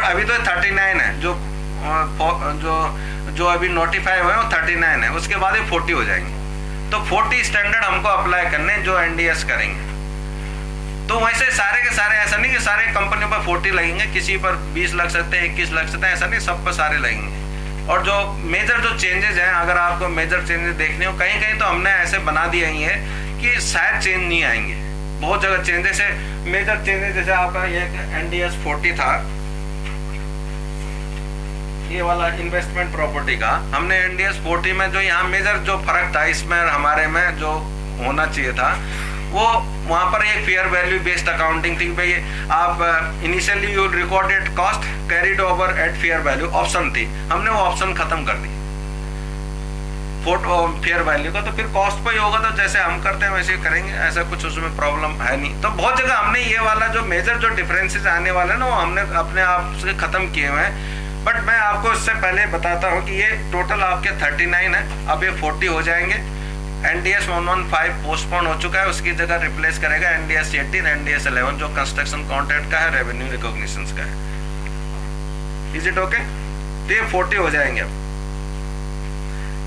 अभी तो 39 है, जो जो अभी नोटिफाई हुए हैं वो 39 है, उसके बाद ये 40 हो जाएंगे। तो 40 स्टैंडर्ड हमको अप्लाई करने जो एनडीएस करेंगे। तो वैसे सारे के सारे, ऐसा नहीं कि सारे कंपनियों पर 40 लगेंगे, किसी पर 20 लग सकते हैं, 21 लग सकते हैं, ऐसा नहीं, सब पर सारे लगेंगे। और जो मेजर जो चेंजेस हैं, अगर आपको मेजर चेंजेस देखने हो, कहीं कहीं तो हमने ऐसे बना दिए ही है कि शायद चेंज नहीं आएंगे। बहुत जगह चेंजेस है, मेजर चेंजेस, जैसे आपका ये एनडीएस 40 था, ये वाला इन्वेस्टमेंट प्रॉपर्टी का, हमने एनडीएस 40 में जो यहाँ मेजर जो फर्क था इसमें हमारे में जो होना चाहिए था, वो वहाँ पर एक फेयर वैल्यू बेस्ड अकाउंटिंग थी। भाई आप initially you recorded cost carried over eight fair value option थी, हमने वो ऑप्शन खत्म कर दी फेयर वैल्यू का। तो फिर कॉस्ट पे ही होगा, तो जैसे हम करते हैं वैसे ही करेंगे, ऐसा कुछ उसमें प्रॉब्लम है नहीं। तो बहुत जगह हमने ये वाला जो मेजर जो डिफरेंसेस आने वाले हैं ना, वो हमने अपने आप से खत्म किए हुए हैं। बट मैं आपको इससे पहले बताता हूँ कि ये टोटल आपके 39 है, अब ये 40 हो जाएंगे। एनडीएस 115 पोस्टपोन हो चुका है, उसकी जगह रिप्लेस करेगा एनडीएस 18, एनडीएस 11 जो कंस्ट्रक्शन कॉन्ट्रैक्ट का है, रेवेन्यू रिकॉग्निशन का है। Is it okay? तो ये 40 हो जाएंगे। अब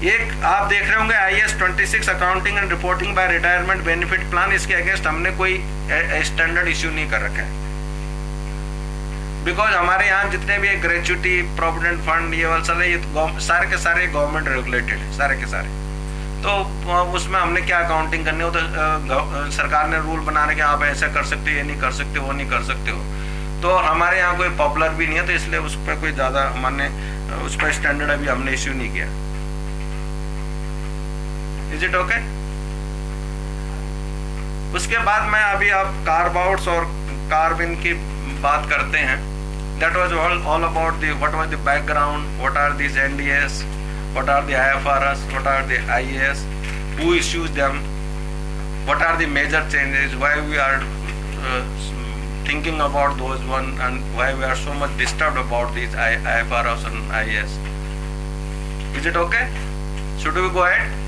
एक आप देख रहे होंगे IAS 26 accounting and reporting by retirement benefit plan, इसके अगेंस्ट हमने कोई स्टैंडर्ड इश्यू नहीं कर रखा है, बिकॉज हमारे यहाँ जितने भी ग्रेच्युटी, प्रोविडेंट फंड, ये वाला ये सारे के सारे गवर्नमेंट रेगुलेटेड है, सारे के सारे। तो उसमें हमने क्या अकाउंटिंग करनी हो, तो सरकार ने रूल बनाने के आप ऐसा कर सकते हो, ये नहीं कर सकते, वो नहीं कर सकते हो। तो हमारे यहाँ कोई पॉपुलर भी नहीं है, तो इसलिए उस पर कोई ज़्यादा हमने उस पर स्टैंडर्ड अभी हमने इश्यू नहीं किया। Is it okay? उसके बाद मैं अभी आप कार्व आउट्स और कार्व इन की बात करते हैं। That was all about the what was the background, what are this NDS, what are the IFRS, what are the IAS, who issues them, what are the major changes, why we are thinking about those one, and why we are so much disturbed about these IFRS and IAS. Is it okay? Should we go ahead?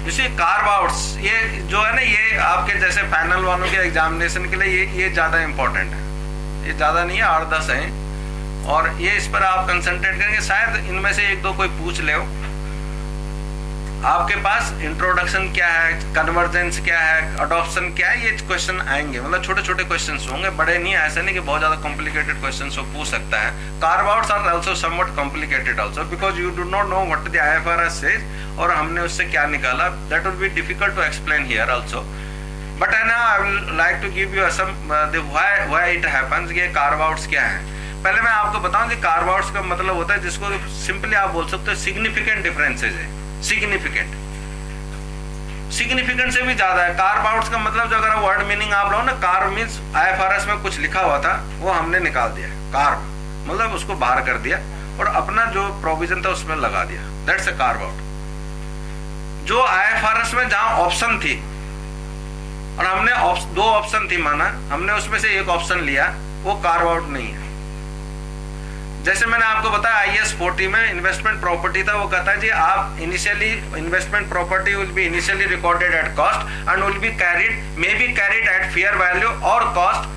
You see carve outs, ये जो है ना, ये आपके जैसे final वालों के examination के लिए ये ज़्यादा इम्पोर्टेंट है, ये ज़्यादा नहीं है, 8-10 हैं, और ये इस पर आप कंसंट्रेट करेंगे। शायद इनमें से एक दो कोई पूछ ले। आपके पास इंट्रोडक्शन क्या है, कन्वर्जेंस क्या है, अडॉप्शन क्या है, ये क्वेश्चन आएंगे, मतलब छोटे छोटे क्वेश्चन होंगे, बड़े नहीं, ऐसे नहीं कि बहुत ज्यादा कॉम्प्लिकेटेड क्वेश्चन पूछ सकता है। Carve outs are also somewhat complicated also, because you do not know what the IFRS says, और हमने उससे क्या निकाला, that will be difficult to explain here also. But I will like to give you some why it happens, ये carve outs क्या है। पहले मैं आपको बताऊं कि कार्व आउट्स का मतलब होता है, जिसको सिंपली आप बोल सकते हो सिग्निफिकेंट डिफरेंसेस है। सिग्निफिकेंट से भी ज्यादा है। कार्व आउट्स का मतलब, जो अगर वर्ड मीनिंग आप लो ना, कार्व मीन्स IFRS में कुछ लिखा हुआ था वो हमने निकाल दिया, कार्व मतलब उसको बाहर कर दिया और अपना जो प्रोविजन था उसमें लगा दिया, दैट्स अ कार्व आउट। जो IFRS में जहां ऑप्शन थी और हमने दो ऑप्शन थी माना, हमने उसमें से एक ऑप्शन लिया, वो कार्व आउट नहीं है। जैसे मैंने आपको बताया IAS 40 में इन्वेस्टमेंट प्रॉपर्टी था, वो कहता है जी आप initially investment property will be initially recorded at cost and will be carried, may be carried at fair value और cost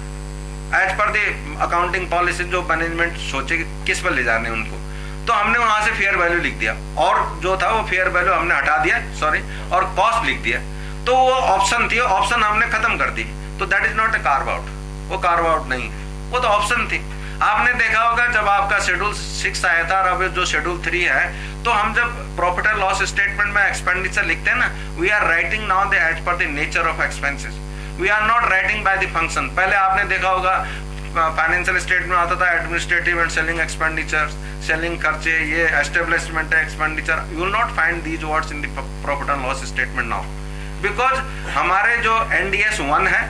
as per the accounting policy, जो मैनेजमेंट सोचे किस पर ले जाने उनको। तो हमने वहां से फेयर वैल्यू लिख दिया, और जो था वो फेयर वैल्यू हमने हटा दिया, सॉरी, और कॉस्ट लिख दिया। तो वो ऑप्शन थी, ऑप्शन हमने खत्म कर दी, तो that is not a carve out, वो कार्व आउट नहीं है, वो तो ऑप्शन थी। आपने देखा होगा जब आपका शेड्यूल 6 आया था और अब जो शेड्यूल 3 है, तो हम जब प्रॉफिट एंड लॉस स्टेटमेंट में एक्सपेंडिचर लिखते हैं ना, we are writing now the as per the nature of expenses, we are not writing by the function. पहले आपने देखा होगा फाइनेंशियल स्टेटमेंट में आता था administrative and selling expenditure, selling खर्चे, ये establishment expenditure, you will not find these words in the profit and loss statement now, because हमारे जो NDS 1 है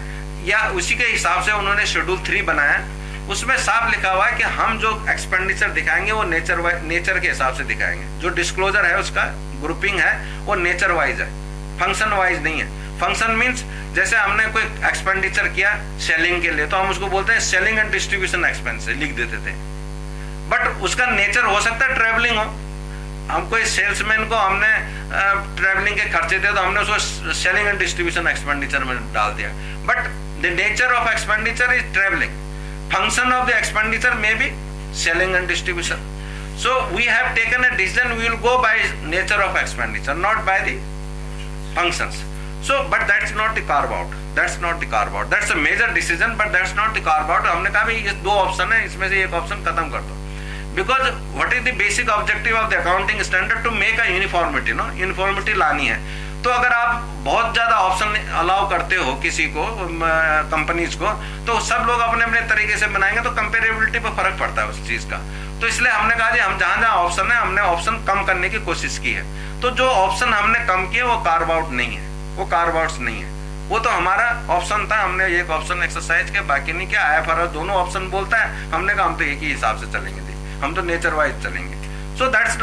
या उसी के हिसाब से उन्होंने शेड्यूल 3 बनाया, उसमें साफ लिखा हुआ है कि हम जो एक्सपेंडिचर दिखाएंगे वो नेचर के हिसाब से दिखाएंगे। जो डिस्क्लोजर है उसका ग्रुपिंग है वो नेचर वाइज है, फंक्शन वाइज नहीं है। फंक्शन मीन्स जैसे हमने कोई एक्सपेंडिचर किया सेलिंग के लिए, तो हम उसको बोलते हैं सेलिंग एंड डिस्ट्रीब्यूशन एक्सपेंस लिख देते थे। बट उसका नेचर हो सकता है ट्रेवलिंग हो, हम कोई सेल्समैन को हमने ट्रेवलिंग के खर्चे थे तो हमने उसको सेलिंग एंड डिस्ट्रीब्यूशन एक्सपेंडिचर में डाल दिया, but the nature of expenditure is travelling. function of the expenditure may be selling and distribution. So we have taken a decision, we will go by nature of expenditure, not by the functions. So but that's not the carve out, that's not the carve out, that's a major decision, but that's not the carve out. हमने कहा भाई ये दो option है, इसमें से एक option खत्म कर दो. Because what is the basic objective of the accounting standard? To make a uniformity, no? Uniformity लानी है. तो अगर आप बहुत ज़्यादा ऑप्शन अलाउ करते हो किसी को, कंपनीज को, तो सब लोग अपने अपने तरीके से बनाएंगे, तो कंपेरेबिलिटी पर फर्क पड़ता है उस चीज़ का. तो इसलिए हमने कहा जी हम जहाँ जहाँ ऑप्शन है हमने ऑप्शन कम करने की कोशिश की है. तो जो ऑप्शन हमने कम किए वो कार्व आउट नहीं है, वो कार्व आउट्स नहीं है, वो तो हमारा ऑप्शन था. हमने एक ऑप्शन एक्सरसाइज किया, बाकी नहीं किया. IFRS दोनों ऑप्शन बोलता है, हमने कहा हम तो एक ही हिसाब से चलेंगे, हम तो नेचर वाइज चलेंगे. So that's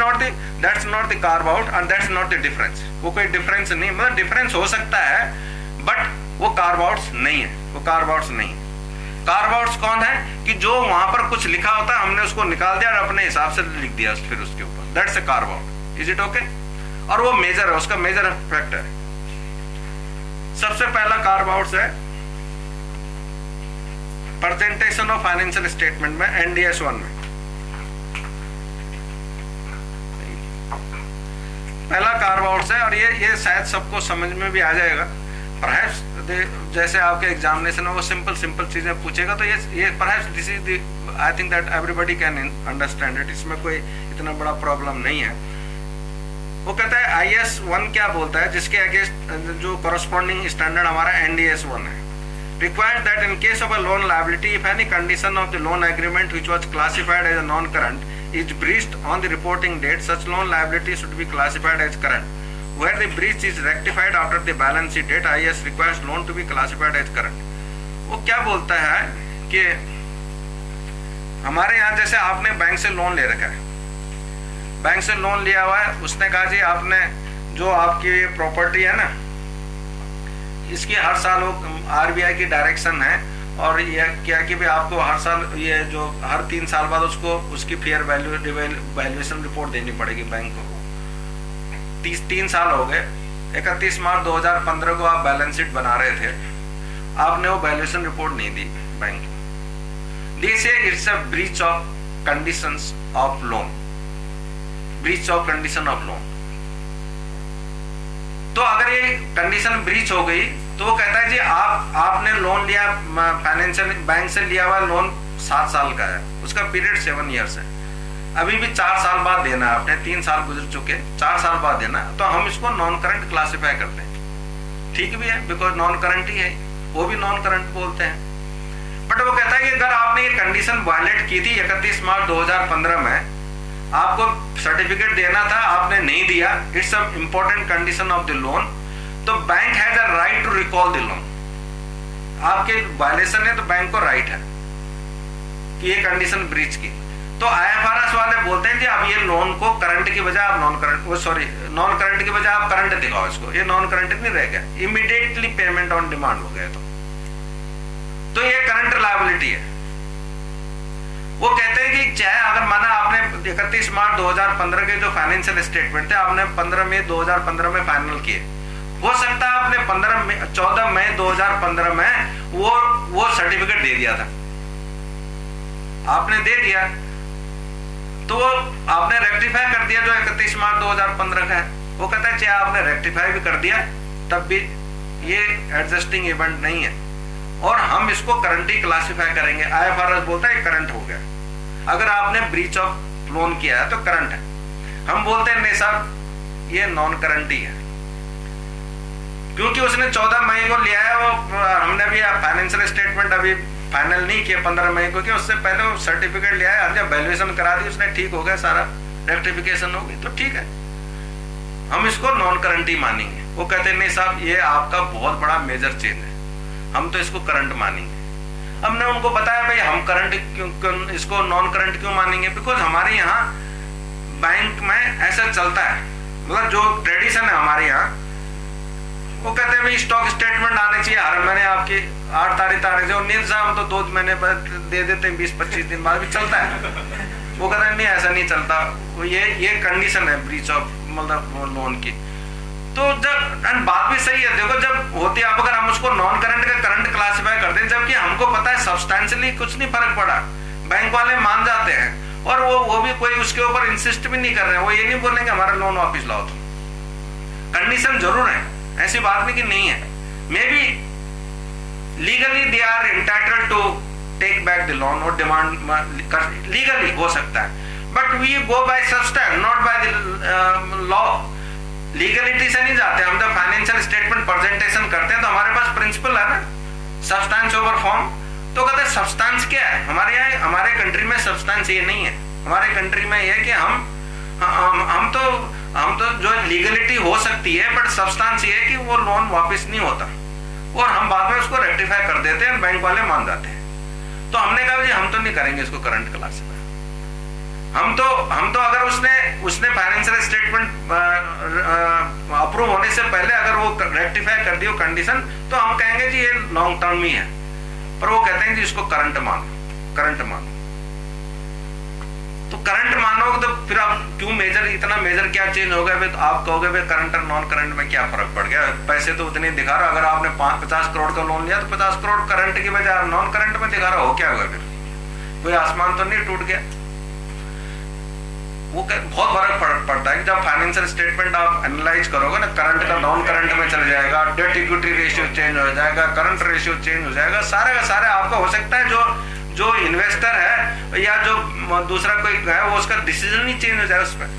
not the carve out and that's not the difference. वो कोई डिफरेंस नहीं, मतलब डिफरेंस हो सकता है बट वो कार्व आउट्स नहीं है, वो कार्व आउट्स नहीं है. कार्व आउट्स कौन है कि जो वहां पर कुछ लिखा होता है हमने उसको निकाल दिया और अपने हिसाब से लिख दिया फिर उसके ऊपर. That's a carve out. Is it okay? और वो मेजर है, उसका मेजर इफेक्ट है. सबसे पहला कार्व आउट्स है प्रेजेंटेशन ऑफ फाइनेंशियल स्टेटमेंट में NDS 1 में. पहला कार्व आउट्स है और ये शायद सबको समझ में भी आ जाएगा. परहैप्स जैसे आपके एग्जामिनेशन में वो सिंपल चीजें पूछेगा, तो ये perhaps this is the I think that everybody can understand it. इसमें कोई इतना बड़ा प्रॉब्लम नहीं है. वो कहता है IS 1 क्या बोलता है, जिसके अगेंस्ट जो कॉरस्पॉन्डिंग स्टैंडर्ड हमारा NDS 1 है. Requires that in case of a loan liability if any condition of the loan agreement which was classified as a non current is breached on the reporting date, such loan liability should be classified as current. Where the breach is rectified after the balance sheet date, IS requires loan to be classified as current. वो क्या बोलता है कि हमारे यहाँ जैसे आपने bank से लोन ले रखा है, बैंक से लोन लिया हुआ है, उसने कहा जी आपने जो आपकी प्रॉपर्टी है ना, इसकी हर साल वो RBI की डायरेक्शन है और ये क्या कि भाई आपको हर साल ये जो हर 3 साल बाद उसकी फेयर वैल्यूएशन रिपोर्ट देनी पड़ेगी बैंक को. 3 साल हो गए, 31 मार्च 2015 को आप बैलेंस शीट बना रहे थे, आपने वो वैल्यूएशन रिपोर्ट नहीं दी बैंक को. This it's a breach of conditions of loan, breach of condition of loan. तो अगर ये कंडीशन ब्रीच हो गई तो वो कहता है जी आपने लोन लिया, फाइनेंशियल बैंक से लिया हुआ लोन 7 साल का है, उसका पीरियड 7 इयर्स है, अभी भी 4 साल बाद देना है, आपने 3 साल गुजर चुके, 4 साल बाद देना है, तो हम इसको नॉन करंट क्लासिफाई करते हैं. ठीक भी है, बिकॉज नॉन करंट ही है, वो भी नॉन करंट बोलते हैं. बट वो कहता है कि अगर आपने ये कंडीशन वायलेट की थी 31 मार्च 2015 में, आपको सर्टिफिकेट देना था, आपने नहीं दिया, it's a important condition of the loan, तो bank has a right to recall the loan. आपके वायलेशन है तो बैंक को राइट है कि ये कंडीशन ब्रीच की. तो IFRS वाले बोलते हैं कि अब ये लोन को करंट की बजाय आप नॉन करंट की बजाय आप करंट दिखाओ इसको, ये नॉन करंट नहीं रह गया, इमीडिएटली पेमेंट ऑन डिमांड हो गया. तो ये करंट लायबिलिटी है. वो कहते हैं कि चाहे अगर माना आपने 31 मार्च 2015 के जो फाइनेंशियल स्टेटमेंट थे आपने 15 मई 2015 में फाइनल किए, हो सकता है आपने 14 मई 2015 में वो सर्टिफिकेट दे दिया था, आपने दे दिया, तो वो आपने रेक्टिफाई कर दिया जो 31 मार्च 2015 का है. वो कहता है चाहे आपने रेक्टिफाई भी कर दिया तब भी ये एडजस्टिंग इवेंट नहीं है और हम इसको करंट ही क्लासिफाई करेंगे. IFRS बोलता है करंट हो गया, अगर आपने ब्रीच ऑफ लोन किया है तो करंट है. हम बोलते हैं नहीं साहब ये नॉन करंट ही है, क्योंकि उसने 14 मई को लिया है, वो हमने भी फाइनेंशियल स्टेटमेंट अभी फाइनल नहीं किया 15 मई को, उससे पहले वो सर्टिफिकेट लिया है, जब वैल्यूएशन करा दी उसने, ठीक हो गया, सारा रेक्टिफिकेशन हो गई, तो ठीक है, हम इसको नॉन करंट ही मानेंगे. वो कहते हैं नहीं साहब ये आपका बहुत बड़ा मेजर चेंज है, हम तो इसको करंट मानेंगे. हमने उनको बताया भाई हम करंट क्यों, इसको नॉन करंट क्यों मानेंगे, बिकॉज हमारे यहाँ बैंक में ऐसा चलता है, मतलब जो ट्रेडिशन है हमारे यहाँ, वो कहते हैं भाई स्टॉक स्टेटमेंट आने चाहिए हर महीने आपकी 8 तारीख से, नील साहब तो 2 महीने बाद दे देते हैं, 20-25 दिन बाद भी चलता है. वो कहते हैं नहीं ऐसा नहीं चलता, वो ये कंडीशन है ब्रीच ऑफ मतलब लोन की. तो जब एंड बात भी सही है, देखो जब होती है, आप अगर हम उसको नॉन करंट का करंट क्लासिफाई करते हैं, जबकि हमको पता है सब्सटेंशियली कुछ नहीं फर्क पड़ा, बैंक वाले मान जाते हैं और वो भी कोई उसके ऊपर इंसिस्ट भी नहीं कर रहे हैं, वो ये नहीं बोलेंगे हमारा लोन वापिस लाओ तुम। कंडीशन जरूर है, ऐसी बात नहीं कि नहीं है, maybe legally they are entitled to take back the loan और डिमांड लीगली हो सकता है, but we go by substance not by the law. Legality से नहीं जाते हम, जब फाइनेंशियल स्टेटमेंट प्रेजेंटेशन करते हैं तो हमारे पास प्रिंसिपल है ना, सब्सटेंस ओवर फॉर्म। तो कहते हैं सब्सटेंस क्या है, हमारे यहाँ हमारे कंट्री में सब्सटेंस ये नहीं है, हमारे कंट्री में ये है कि हम तो जो लीगलिटी हो सकती है, बट सब्सटेंस ये है कि वो लोन वापस नहीं होता और हम बाद में उसको रेक्टिफाई कर देते हैं, बैंक वाले मान जाते हैं। तो हमने कहा जी हम तो नहीं करेंगे इसको करंट क्लास में, हम तो अगर उसने फाइनेंशियल स्टेटमेंट अप्रूव होने से पहले अगर वो रेक्टिफाई कर दी वो कंडीशन, तो हम कहेंगे जी ये लॉन्ग टर्म ही है, पर वो कहते हैं जी इसको करंट मानो। तो करंट मानोगे तो फिर आप क्यों इतना मेजर क्या चेंज हो गया? तो आप कहोगे भाई करंट और नॉन करंट में क्या फर्क पड़ गया, पैसे तो उतने दिखा रहा, अगर आपने 50 करोड़ का लोन लिया तो 50 करोड़ करंट की बजाय आप नॉन करंट में दिखा रहा हो, क्या होगा? फिर कोई आसमान तो नहीं टूट गया? वो बहुत फर्क पड़ता है कि जब फाइनेंशियल स्टेटमेंट आप एनालाइज करोगे ना, करंट का नॉन करंट में चल जाएगा, डेट इक्विटी रेशियो चेंज हो जाएगा, करंट रेशियो चेंज हो जाएगा, सारे का सारे आपका हो सकता है जो इन्वेस्टर है या जो दूसरा कोई है वो उसका डिसीजन ही चेंज हो जाएगा उस पर,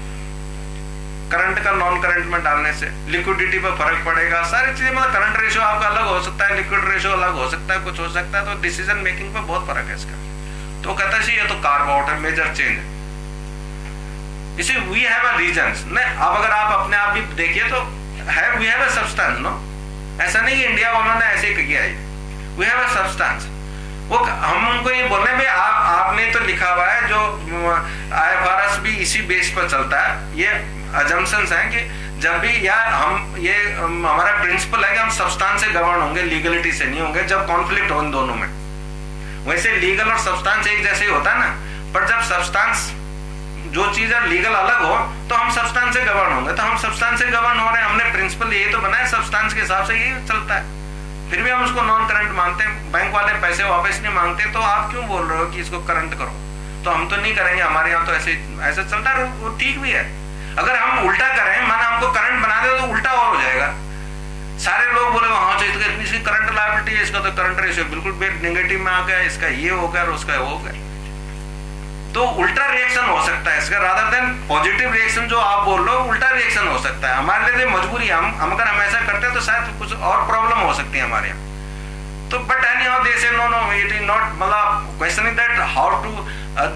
करंट का नॉन करंट में डालने से लिक्विडिटी पर फर्क पड़ेगा, सारी चीजें, मतलब करंट रेशियो आपका अलग हो सकता है, लिक्विड रेशियो अलग हो सकता है, कुछ हो सकता है, तो डिसीजन मेकिंग पर बहुत फर्क है इसका। तो कहता है ये तो कार्व आउट है, मेजर चेंज है, इसे वी हैव अ रीजंस नहीं। अब अगर आप अपने आप भी देखिए तो we have a substance, no, ऐसा नहीं इंडिया वालों ने ऐसे ही किया है, वी हैव अ सब्सटेंस। वो हम उनको ये बोल रहे हैं भाई आपने तो लिखा हुआ है, जो IFRS भी इसी बेस पर चलता है, ये अजम्पशंस हैं कि जब भी या हमारा प्रिंसिपल है कि हम सब्सटेंस से गवर्न होंगे, लीगलिटी से नहीं होंगे, जब कॉन्फ्लिक्ट हो इन दोनों में। वैसे लीगल और सब्सटेंस एक जैसे ही होता है ना, पर जब सब्सटेंस जो चीज है लीगल अलग हो तो हम सब्सटेंस से गवर्न होंगे, तो हम सब्सटेंस से गवर्न हो रहे हैं, हमने प्रिंसिपल यही तो बनाया, सब्सटेंस के हिसाब से यही चलता है, फिर भी हम उसको नॉन करंट मानते हैं, बैंक वाले पैसे वापस नहीं मांगते, तो आप क्यों बोल रहे हो कि इसको करंट करो? तो हम तो नहीं करेंगे, हमारे यहाँ तो ऐसे चलता है, वो ठीक भी है। अगर हम उल्टा करें, माना हमको करंट बना दे तो उल्टा और हो जाएगा, सारे लोग बोले हाँ इसकी करंट लायबिलिटी है, इसका तो करंट रेशियो बिल्कुल नेगेटिव में आ गया, इसका ये हो गया और उसका वो हो गया, तो उल्टा रिएक्शन हो सकता है इसका, रादर देन पॉजिटिव रिएक्शन जो आप बोल रहे हो, उल्टा रिएक्शन हो सकता है। हमारे लिए मजबूरी है, हम अगर हम ऐसा करते हैं तो शायद कुछ और प्रॉब्लम हो सकती है हमारे यहाँ। तो but any how they say no it is not, मतलब question is that how to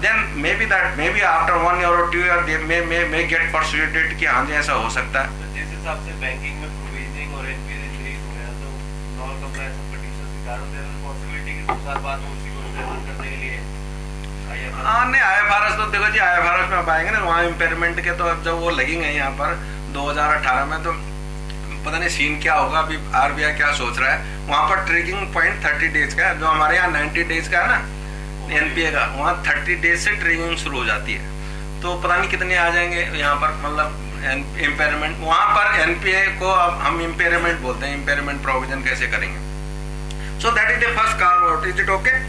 then maybe after 1 year or 2 year they may get persuaded कि हाँ जी ऐसा हो सकता है। तो जिस हिसाब से बैंकिंग में प्रोविजनिंग और एनपीए इंक्रीज हो गया, तो नॉन कंप्लायंस ऑफ कंडीशंस के कारण देयर पॉसिबिलिटी कि 2 साल बाद उसी को रिप्रेजेंट करने के लिए नहीं IFRS तो देखो जी, IFRS में आप आएंगे ना, वहाँ इम्पेयरमेंट के तो अब जब वो लगेंगे यहाँ पर 2018 में, तो पता नहीं सीन क्या होगा, अभी RBI क्या सोच रहा है। वहाँ पर ट्रैकिंग पॉइंट 30 डेज का है, जो हमारे यहाँ 90 डेज का है ना NPA का, वहाँ 30 डेज से ट्रैकिंग शुरू हो जाती है, तो पता नहीं कितने आ जाएंगे यहाँ पर, मतलब इम्पेयरमेंट। वहाँ पर NPA को अब हम इम्पेयरमेंट बोलते हैं, इम्पेयरमेंट प्रोविजन कैसे करेंगे। So that is the first carve out, is it okay?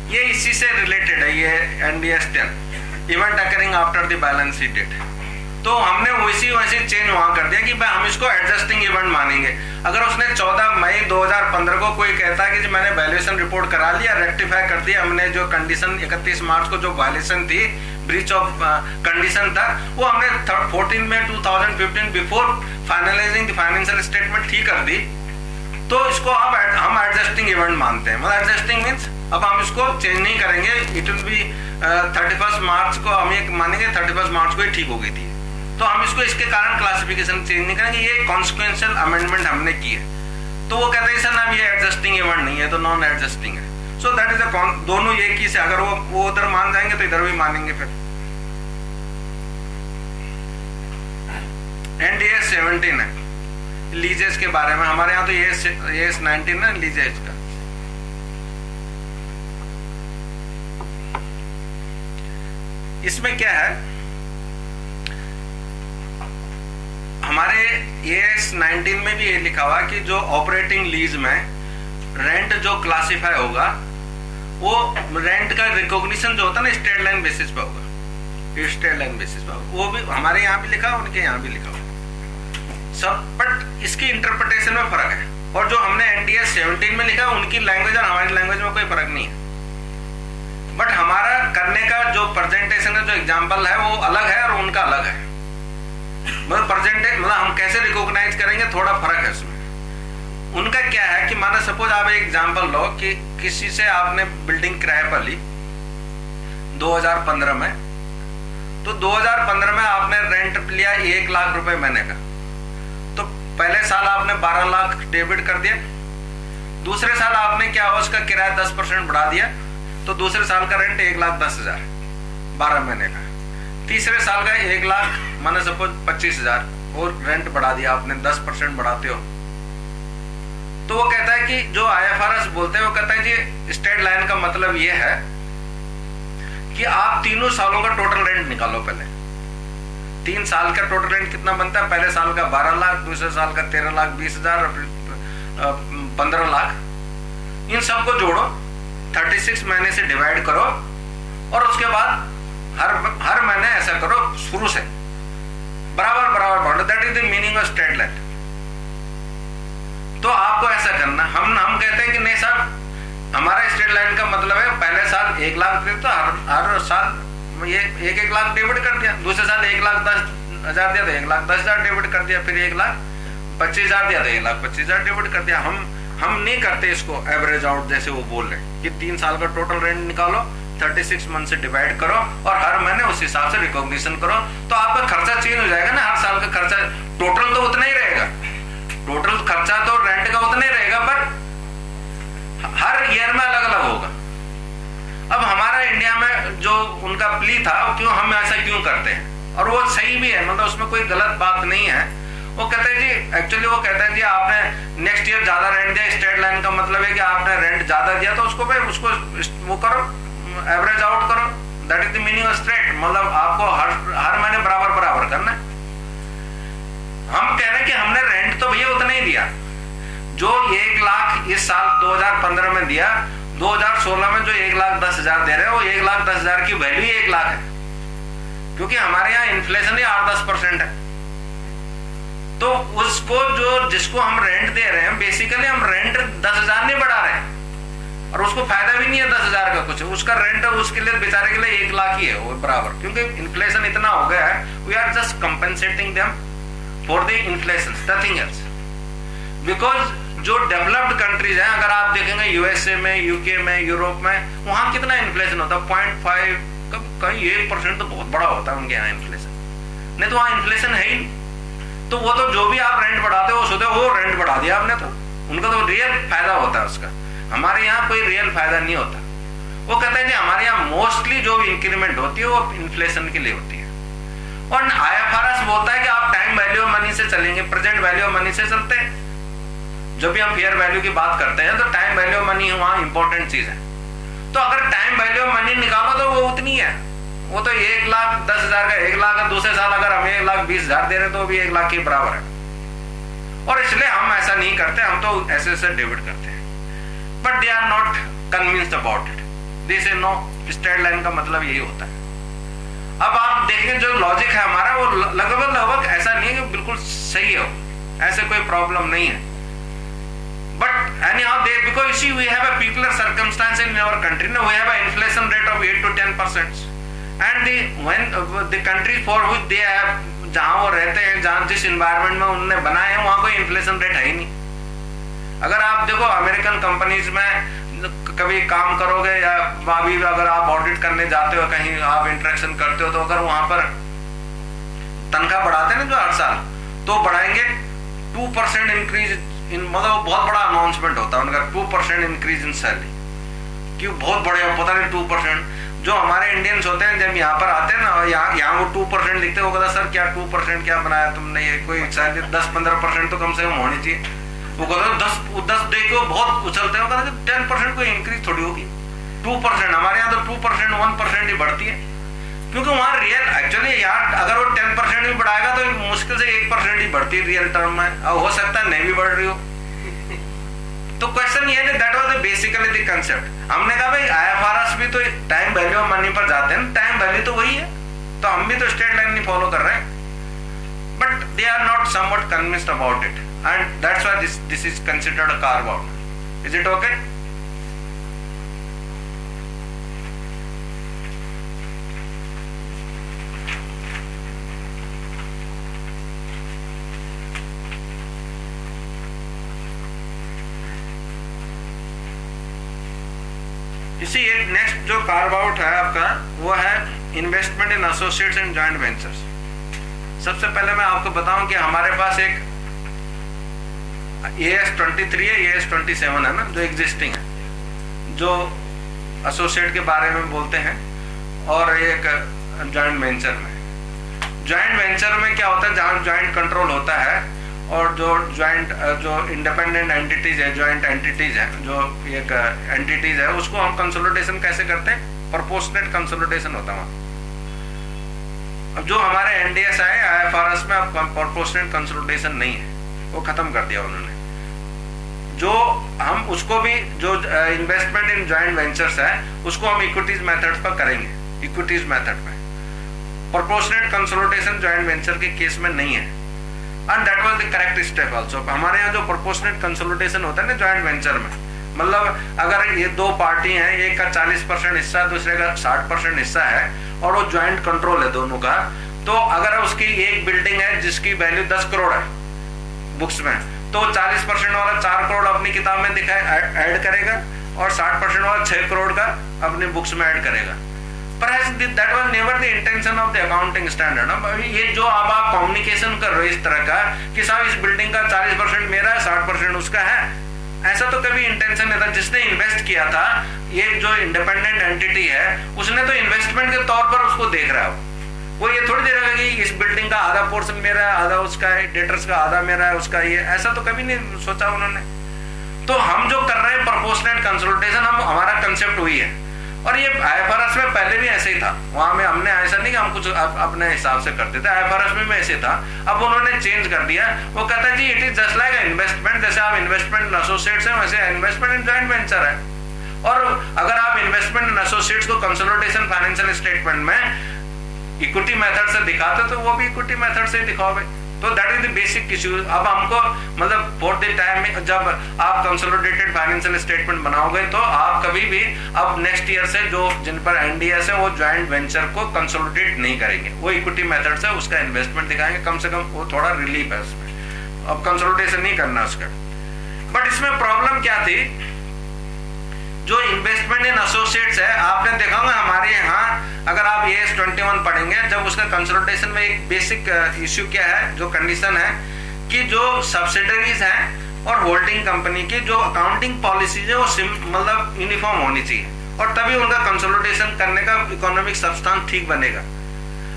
ये इसी से रिलेटेड है, ये NDS 10 event occurring after the balance sheet date. तो हमने वैसे चेंज वहां कर दिया कि भाई हम इसको एडजस्टिंग इवेंट मानेंगे। अगर उसने 14 मई 2015 को कोई कहता है कि जी मैंने वैल्यूएशन रिपोर्ट करा लिया, रेक्टिफाई कर दिया, हमने जो कंडीशन 31 मार्च को जो वायलेशन थी, ब्रीच ऑफ कंडीशन था, वो हमने 14 मई 2015 before finalising the financial statement ठीक कर दी, तो इसको अब हम एडजस्टिंग इवेंट मानते हैं। मतलब एडजस्टिंग मीन्स अब हम इसको चेंज नहीं करेंगे, इट विल बी 31 मार्च को हम ये मानेंगे 31 मार्च को ही ठीक हो गई थी, तो हम इसको इसके कारण क्लासिफिकेशन चेंज नहीं करेंगे, ये कॉन्सिक्वेंशियल अमेंडमेंट हमने की है। तो वो कहते हैं सर ना ये एडजस्टिंग इवेंट नहीं है, तो नॉन एडजस्टिंग है। सो दैट इज द दोनों एक ही से, अगर वो उधर मान जाएंगे तो इधर भी मानेंगे। फिर NDS 17 है लीजेस के बारे में, हमारे यहाँ तो ये 19 है लीजेस का। इसमें क्या है, हमारे AS 19 में भी ये लिखा हुआ कि जो ऑपरेटिंग लीज में रेंट जो क्लासिफाई होगा वो रेंट का रिकॉग्निशन जो होता है ना स्टेट लाइन बेसिस पे होगा, स्टेट लाइन बेसिस पे होगा। वो भी हमारे यहाँ भी लिखा, उनके यहाँ भी लिखा हुआ सब, बट इसकी इंटरप्रिटेशन में फर्क है। और जो हमने NDS 17 में लिखा उनकी लैंग्वेज और हमारी लैंग्वेज में कोई फर्क नहीं है, बट हमारा करने का जो प्रेजेंटेशन का जो एग्जाम्पल है वो अलग है और उनका अलग है। मतलब हम कैसे रिकॉग्नाइज करेंगे थोड़ा फर्क है उसमें। उनका क्या है कि माना सपोज आप एक एग्जांपल लो कि किसी से आपने बिल्डिंग किराए पर ली 2015 में, तो 2015 में आपने रेंट लिया 1 लाख रुपए महीने का, तो पहले साल आपने 12 लाख डेबिट कर दिया, दूसरे साल आपने क्या हुआ उसका किराया 10% बढ़ा दिया, तो दूसरे साल का रेंट 1,10,000 12 महीने का, तीसरे साल का 1 लाख माना सपोज 25,000 और रेंट बढ़ा दिया आपने, 10% बढ़ाते हो। तो वो कहता है कि जो IFRS बोलते हैं वो कहता है जी स्टेट लाइन का मतलब ये है कि आप तीनों सालों का टोटल रेंट निकालो। पहले 3 साल का टोटल रेंट कितना बनता है, पहले साल का 12 लाख, दूसरे साल का 13,20,000 और 15 लाख, इन सबको जोड़ो, 36 महीने से डिवाइड करो और उसके बाद हर महीने ऐसा करो शुरू से बराबर बराबर बांटो। That is the meaning of straight line. तो आपको ऐसा करना, हम कहते हैं कि नहीं साहब हमारा स्टेट लाइन का मतलब है पहले साल 1 लाख दे तो हर साल ये 1 लाख डेबिट कर दिया, दूसरे साल 1,10,000 दिया तो 1,10,000 डेबिट कर दिया, फिर 1,25,000 दिया तो 1,25,000 डेबिट कर दिया। हम नहीं करते इसको एवरेज आउट जैसे वो बोल रहे हैं कि 3 साल का टोटल रेंट निकालो, 36 मंथ से डिवाइड करो और हर महीने उस हिसाब से रिकॉग्निशन करो, तो आपका खर्चा चेंज हो जाएगा ना। हर साल का खर्चा टोटल तो उतना ही रहेगा, टोटल खर्चा तो रेंट का उतना ही रहेगा, बट हर ईयर में अलग अलग होगा। अब हमारा इंडिया में जो उनका प्ली था क्यों हम ऐसा क्यों करते हैं, और वो सही भी है, मतलब उसमें कोई गलत बात नहीं है। वो कहते हैं जी एक्चुअली वो कहते हैं जी आपने नेक्स्ट ईयर ज्यादा रेंट दिया, स्टेट लाइन का मतलब है कि आपने रेंट ज्यादा दिया तो उसको भाई उसको वो करो, एवरेज आउट करो, that is the meaning of state. मतलब आपको हर महीने बराबर बराबर करना है। हम कह रहे हैं कि हमने रेंट तो भैया उतना ही दिया जो 1 लाख इस साल 2015 में दिया, 2016 में जो 1,10,000 दे रहे हैं वो 1,10,000 की वैल्यू ही 1 लाख है, क्योंकि हमारे यहाँ इन्फ्लेशन ही 8-10% है। तो उसको जो जिसको हम रेंट दे रहे हैं बेसिकली हम रेंट 10,000 नहीं बढ़ा रहे हैं और उसको फायदा भी नहीं है 10,000 का कुछ, उसका रेंट उसके लिए बेचारे के लिए 1 लाख ही है वो बराबर, क्योंकि इन्फ्लेशन इतना हो गया है। We are just compensating them for the inflation, nothing else. Because जो डेवलप्ड कंट्रीज हैं, अगर आप देखेंगे USA में, UK में, यूरोप में, वहां कितना इन्फ्लेशन होता है 0.5, कहीं 1% तो बहुत बड़ा होता है उनके यहाँ इन्फ्लेशन, नहीं तो वहां इन्फ्लेशन है ही नहीं। तो वो तो जो भी आप रेंट बढ़ाते हो सोचते हो वो रेंट बढ़ा दिया आपने, तो उनका तो रियल फायदा होता है उसका। हमारे यहाँ कोई रियल फायदा नहीं होता। वो कहते हैं कि हमारे यहाँ मोस्टली जो इंक्रीमेंट होती है वो इन्फ्लेशन के लिए होती है। और IFRS बोलता है कि आप टाइम वैल्यू ऑफ मनी से चलेंगे, प्रेजेंट वैल्यू ऑफ मनी से चलते हैं। जब भी हम फेयर वैल्यू की बात करते हैं तो टाइम वैल्यू ऑफ मनी वहां इंपॉर्टेंट चीज है। तो अगर टाइम वैल्यू ऑफ मनी निकालो तो वो उतनी है, वो तो 1,10,000 का 1 लाख है, दूसरे साल अगर हम 1,20,000 दे रहे तो भी 1 लाख के बराबर है। और इसलिए हम ऐसा नहीं करते, हम तो ऐसे डेबिट करते हैं। But they are not convinced about it, they say no state line का मतलब यही होता है। अब आप देखें जो लॉजिक है हमारा वो लगभग ऐसा नहीं है कि बिल्कुल सही है, ऐसे कोई प्रॉब्लम नहीं है। But anyhow, because you see, we have a peculiar circumstance in our country. Now we have an inflation rate of 8 to 10%, and the countries for which they have, जहाँ वो रहते हैं, जहाँ जिस environment में उन्होंने बनाए हैं वहाँ कोई inflation rate है ही नहीं। अगर आप देखो अमेरिकन कंपनीज में कभी काम करोगे या अभी अगर आप ऑडिट करने जाते हो कहीं, आप इंटरेक्शन करते हो, तो अगर वहां पर तनख्वाह बढ़ाते हैं ना जो हर साल, तो बढ़ाएंगे 2% इंक्रीज इन, मतलब बहुत बड़ा अनाउंसमेंट होता है उनका 2% इंक्रीज इन सैलरी, क्यों बहुत बड़े पता नहीं 2%। जो हमारे इंडियंस होते हैं जब यहाँ पर आते हैं ना, यहाँ वो 2% लिखते हो, कहता सर क्या 2% क्या बनाया तुमने, ये कोई सैलरी 10-15% तो कम से कम होनी चाहिए। वो कहते 10 देखो बहुत उछलते हैं, कहते 10% कोई इंक्रीज थोड़ी होगी, 2%। हमारे यहाँ तो 2% 1% ही बढ़ती है। क्योंकि वहां रियल एक्चुअली यार अगर वो 10% भी बढ़ाएगा तो मुश्किल से 1% ही बढ़ती है रियल टर्म में, और हो सकता है नहीं भी बढ़ रही हो। तो क्वेश्चन ये है, that was the basically the concept. हमने कहा भाई आईएफआरएस भी तो टाइम वैल्यू ऑफ मनी पर जाते हैं, टाइम वैल्यू तो वही है, तो हम भी तो स्ट्रेट लाइन नहीं फॉलो कर रहे हैं, but they are not somewhat convinced about it, and that's why this is considered a carve out. Is it okay? इसी एक नेक्स्ट जो कार्व आउट है आपका वो है investment in associates and joint ventures. सबसे पहले मैं आपको बताऊं कि हमारे पास एक AS23 है, AS27 है ना, जो एग्जिस्टिंग है, जो एसोसिएट के बारे में बोलते हैं, और एक जॉइंट वेंचर में। जॉइंट वेंचर में क्या होता है, जहां जॉइंट कंट्रोल होता है और जो जॉइंट जो इंडिपेंडेंट एंटिटीज है, जॉइंट एंटिटीज है, जो एक एंटिटीज है, उसको हम कंसोलिडेशन कैसे करते हैं, प्रोपोर्शनेट कंसोलिडेशन होता है। अब जो हमारे एनडीएस आए आईएफआरएस में अब प्रोपोर्शनेट कंसोलिडेशन नहीं है, वो खत्म कर दिया उन्होंने। जो हम उसको भी जो इन्वेस्टमेंट इन जॉइंट वेंचर्स है उसको हम इक्विटीज मेथड पर करेंगे, इक्विटीज मेथड में। प्रोपोर्शनेट कंसोलिडेशन जॉइंट वेंचर के केस में नहीं है, and that was the correct step also. हमारे यहाँ जो प्रोपोर्शनेट कंसोलिडेशन होता है ना जॉइंट वेंचर में, मतलब अगर ये दो पार्टी हैं, एक का 40% हिस्सा दूसरे का 60% हिस्सा है, और वो जॉइंट कंट्रोल है दोनों का, तो अगर उसकी एक बिल्डिंग है जिसकी वैल्यू 10 करोड़ है बुक्स में, तो 40% वाला 4 करोड़ अपनी किताब में दिखाए ऐड करेगा, और 60% वाला 6 करोड़ का अपने बुक्स में ऐड करेगा। That was never the intention of the accounting standard। ये जो अब आप कम्युनिकेशन कर रहे हो इस तरह का कि साहब इस बिल्डिंग का 40% मेरा है, 60% उसका है, ऐसा तो कभी इंटेंशन नहीं था। जिसने इन्वेस्ट किया था, ये जो इंडिपेंडेंट एंटिटी है, उसने तो इन्वेस्टमेंट के तौर पर उसको देख रहा है। वो ये थोड़ी देर कि इस बिल्डिंग का आधा पोर्शन मेरा है, आधा उसका है, डेटर्स का आधा मेरा है, उसका ये, ऐसा तो कभी नहीं सोचा उन्होंने। तो हम जो कर रहे हैं प्रोपोर्शनेट कंसोलिडेशन, हमारा कंसेप्ट वही है, और ये आईएफआरएस में पहले भी ऐसे ही था। वहां में हमने ऐसा नहीं कि हम कुछ अपने हिसाब से करते थे, आईएफआरएस में भी ऐसे था। अब उन्होंने चेंज कर दिया, वो कहता है जी it is just like investment, जैसे आप इन्वेस्टमेंट इन एसोसिएट्स हैं वैसे इन्वेस्टमेंट इन जॉइंट वेंचर है। और अगर आप इन्वेस्टमेंट इन एसोसिएट्स को कंसोलिडेशन फाइनेंशियल स्टेटमेंट में इक्विटी मेथड से दिखाते तो वो भी इक्विटी मेथड से दिखाओ भाई। तो that is the basic issue. अब हमको मतलब फॉर द टाइम में जब आप कंसोलिडेटेड फाइनेंशियल स्टेटमेंट बनाओगे तो आप कभी भी अब नेक्स्ट ईयर से जो जिन पर एनडीएस है वो जॉइंट वेंचर को कंसोलिडेट नहीं करेंगे, वो इक्विटी मेथड से उसका इन्वेस्टमेंट दिखाएंगे, कम से कम वो थोड़ा रिलीफ है उसमें। अब कंसोलिडेशन नहीं करना उसका। बट इसमें प्रॉब्लम क्या थी, जो इन्वेस्टमेंट इन एसोसिएट्स है, आपने देखा होगा हमारे यहाँ अगर आप AS21 पढ़ेंगे, जब उसका कंसोलिडेशन में एक बेसिक इश्यू क्या है, जो कंडीशन है कि जो सब्सिडरीज हैं और होल्डिंग कंपनी की जो अकाउंटिंग पॉलिसीज है वो मतलब यूनिफॉर्म होनी चाहिए, और तभी उनका कंसोलिडेशन करने का इकोनॉमिक सब्सटेंस ठीक बनेगा।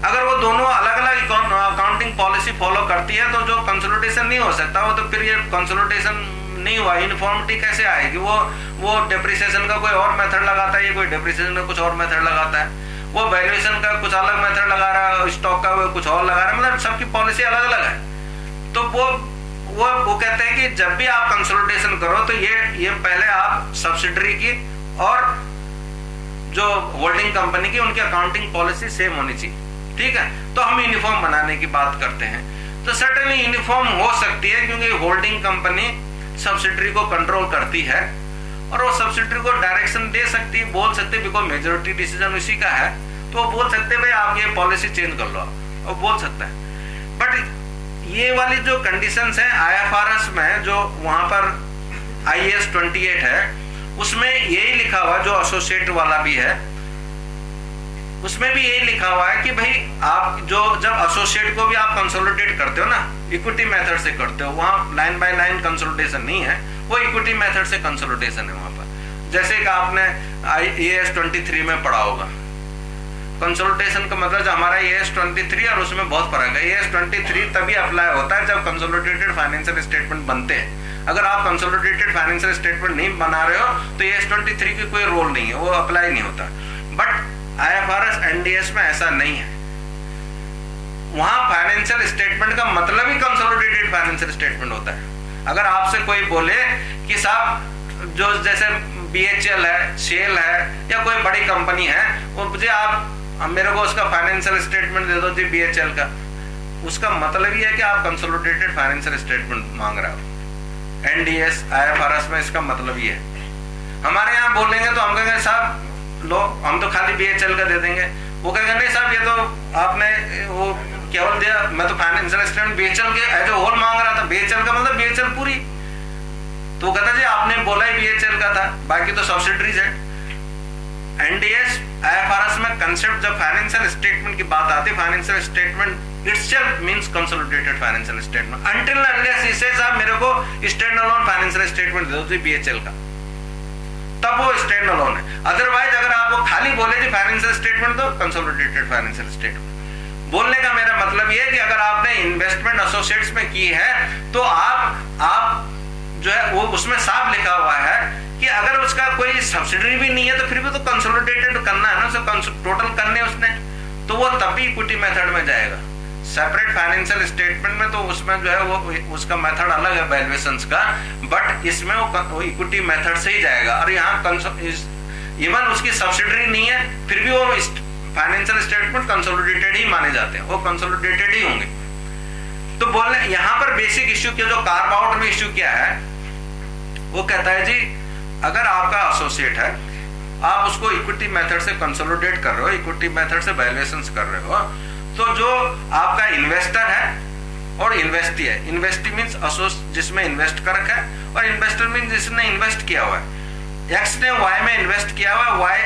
अगर वो दोनों अलग अलग अकाउंटिंग पॉलिसी फॉलो करती है तो जो कंसोलिडेशन नहीं हो सकता, वो तो फिर ये कंसोलिडेशन नहीं हुआ, यूनिफॉर्मिटी कैसे आएगी। वो डेप्रिसिएशन का कोई और मेथड लगाता है, ये कोई डेप्रिसिएशन का कुछ और मेथड लगाता है, वो वैल्यूएशन का कुछ अलग मेथड लगा रहा है, स्टॉक का कुछ और लगा रहा है, मतलब सबकी पॉलिसी अलग अलग है। तो वो कहते हैं कि जब भी आप कंसोलिडेशन करो तो ये पहले आप सब्सिडरी की और जो होल्डिंग कंपनी की उनकी अकाउंटिंग पॉलिसी सेम होनी चाहिए, ठीक है। तो हम यूनिफॉर्म बनाने की बात करते हैं, तो सर्टेनली यूनिफॉर्म हो सकती है क्योंकि होल्डिंग कंपनी सब्सिडरी को कंट्रोल करती है और वो सब्सिडरी को डायरेक्शन दे सकती है, बोल सकते हैं, बिकॉज मेजोरिटी डिसीजन उसी का है, तो वो बोल सकते हैं भाई आप ये पॉलिसी चेंज कर लो, वो बोल सकता है। बट ये वाली जो कंडीशंस हैं आईएफआरएस में, जो वहां पर IAS28 है, उसमें यही लिखा हुआ, जो एसोसिएट वाला भी है उसमें भी यही लिखा हुआ है कि भाई आप जो जब एसोसिएट को भी आप कंसोलिडेट करते हो ना, इक्विटी मेथड से करते हो, वहां लाइन बाय लाइन कंसोलिडेशन नहीं है, वो इक्विटी मेथड से कंसोलिडेशन है वहां पर। जैसे कि आपने AS23 में पढ़ा होगा, कंसोलिडेशन का मतलब जो हमारा AS23 और उसमें बहुत फर्क है। AS23 तभी अप्लाई होता है जब कंसोलिडेटेड फाइनेंशियल स्टेटमेंट बनते हैं। अगर आप कंसोलिडेटेड फाइनेंशियल स्टेटमेंट नहीं बना रहे हो तो AS23 की कोई रोल नहीं है, वो अप्लाई नहीं होता। बट IFRS NDS में ऐसा नहीं है। वहां फाइनेंशियल स्टेटमेंट का मतलब ही कंसोलिडेटेड फाइनेंशियल स्टेटमेंट होता है। अगर आपसे कोई बोले कि साहब जो जैसे BHL है, शेल है या कोई बड़ी कंपनी है, वो मुझे आप मेरे को उसका फाइनेंशियल स्टेटमेंट दे दो जी BHL का, उसका मतलब ये है कि आप कंसोलिडेटेड फाइनेंशियल स्टेटमेंट मांग रहे हो। NDS IFRS में इसका मतलब ये है। हमारे यहाँ बोलेंगे तो हम कहेंगे साहब लो, हम तो खाली BHL का दे देंगे। वो कहेंगे नहीं साहब, ये तो आपने वो केवल दिया, मैं तो फाइनेंशियल स्टेटमेंट BHL के एज ए होल मांग रहा था। BHL का मतलब BHL पूरी। तो वो कहता जी आपने बोला ही BHL का था, बाकी तो सब्सिडरीज है। NDS IFRS में कंसेप्ट जब फाइनेंशियल स्टेटमेंट की बात आती है, financial statement itself means consolidated financial statement until unless he says आप मेरे को स्टैंड अलोन फाइनेंशियल स्टेटमेंट दे दो जी BHL का, तब वो स्टैंड अलोन है। अदरवाइज अगर आपको खाली बोले जी फाइनेंशियल स्टेटमेंट तो कंसोलिडेटेड फाइनेंशियल स्टेटमेंट। बोलने का मेरा मतलब ये है कि अगर आपने इन्वेस्टमेंट एसोसिएट्स में की है तो आप जो है वो उसमें साफ लिखा हुआ है कि अगर उसका कोई सब्सिडरी भी नहीं है तो फिर भी तो कंसोलिडेटेड करना है ना, उसे टोटल करने उसने, तो वो तभी इक्विटी मेथड में जाएगा। सेपरेट फाइनेंशियल स्टेटमेंट में तो उसमें जो है वो उसका मेथड अलग है वैल्यूएशंस का, बट इसमें वो इक्विटी मेथड से ही जाएगा। और यहाँ इवन उसकी सब्सिडरी नहीं है फिर भी वो फाइनेंशियल स्टेटमेंट कंसोलिडेटेड ही माने जाते हैं, वो कंसोलिडेटेड ही होंगे। तो बोलने यहाँ पर बेसिक इश्यू क्या, जो कार्व आउट में इश्यू क्या है, वो कहता है जी अगर आपका एसोसिएट है, आप उसको इक्विटी मेथड से कंसोलिडेट कर रहे हो, इक्विटी मेथड से वैल्यूएशंस कर रहे हो, तो जो आपका इन्वेस्टर है और इन्वेस्टी है, इन्वेस्टी मींस जिसमें इन्वेस्ट कर रखा है, और इन्वेस्टर मींस जिसने इन्वेस्ट किया हुआ है। एक्स ने वाई में इन्वेस्ट किया हुआ है,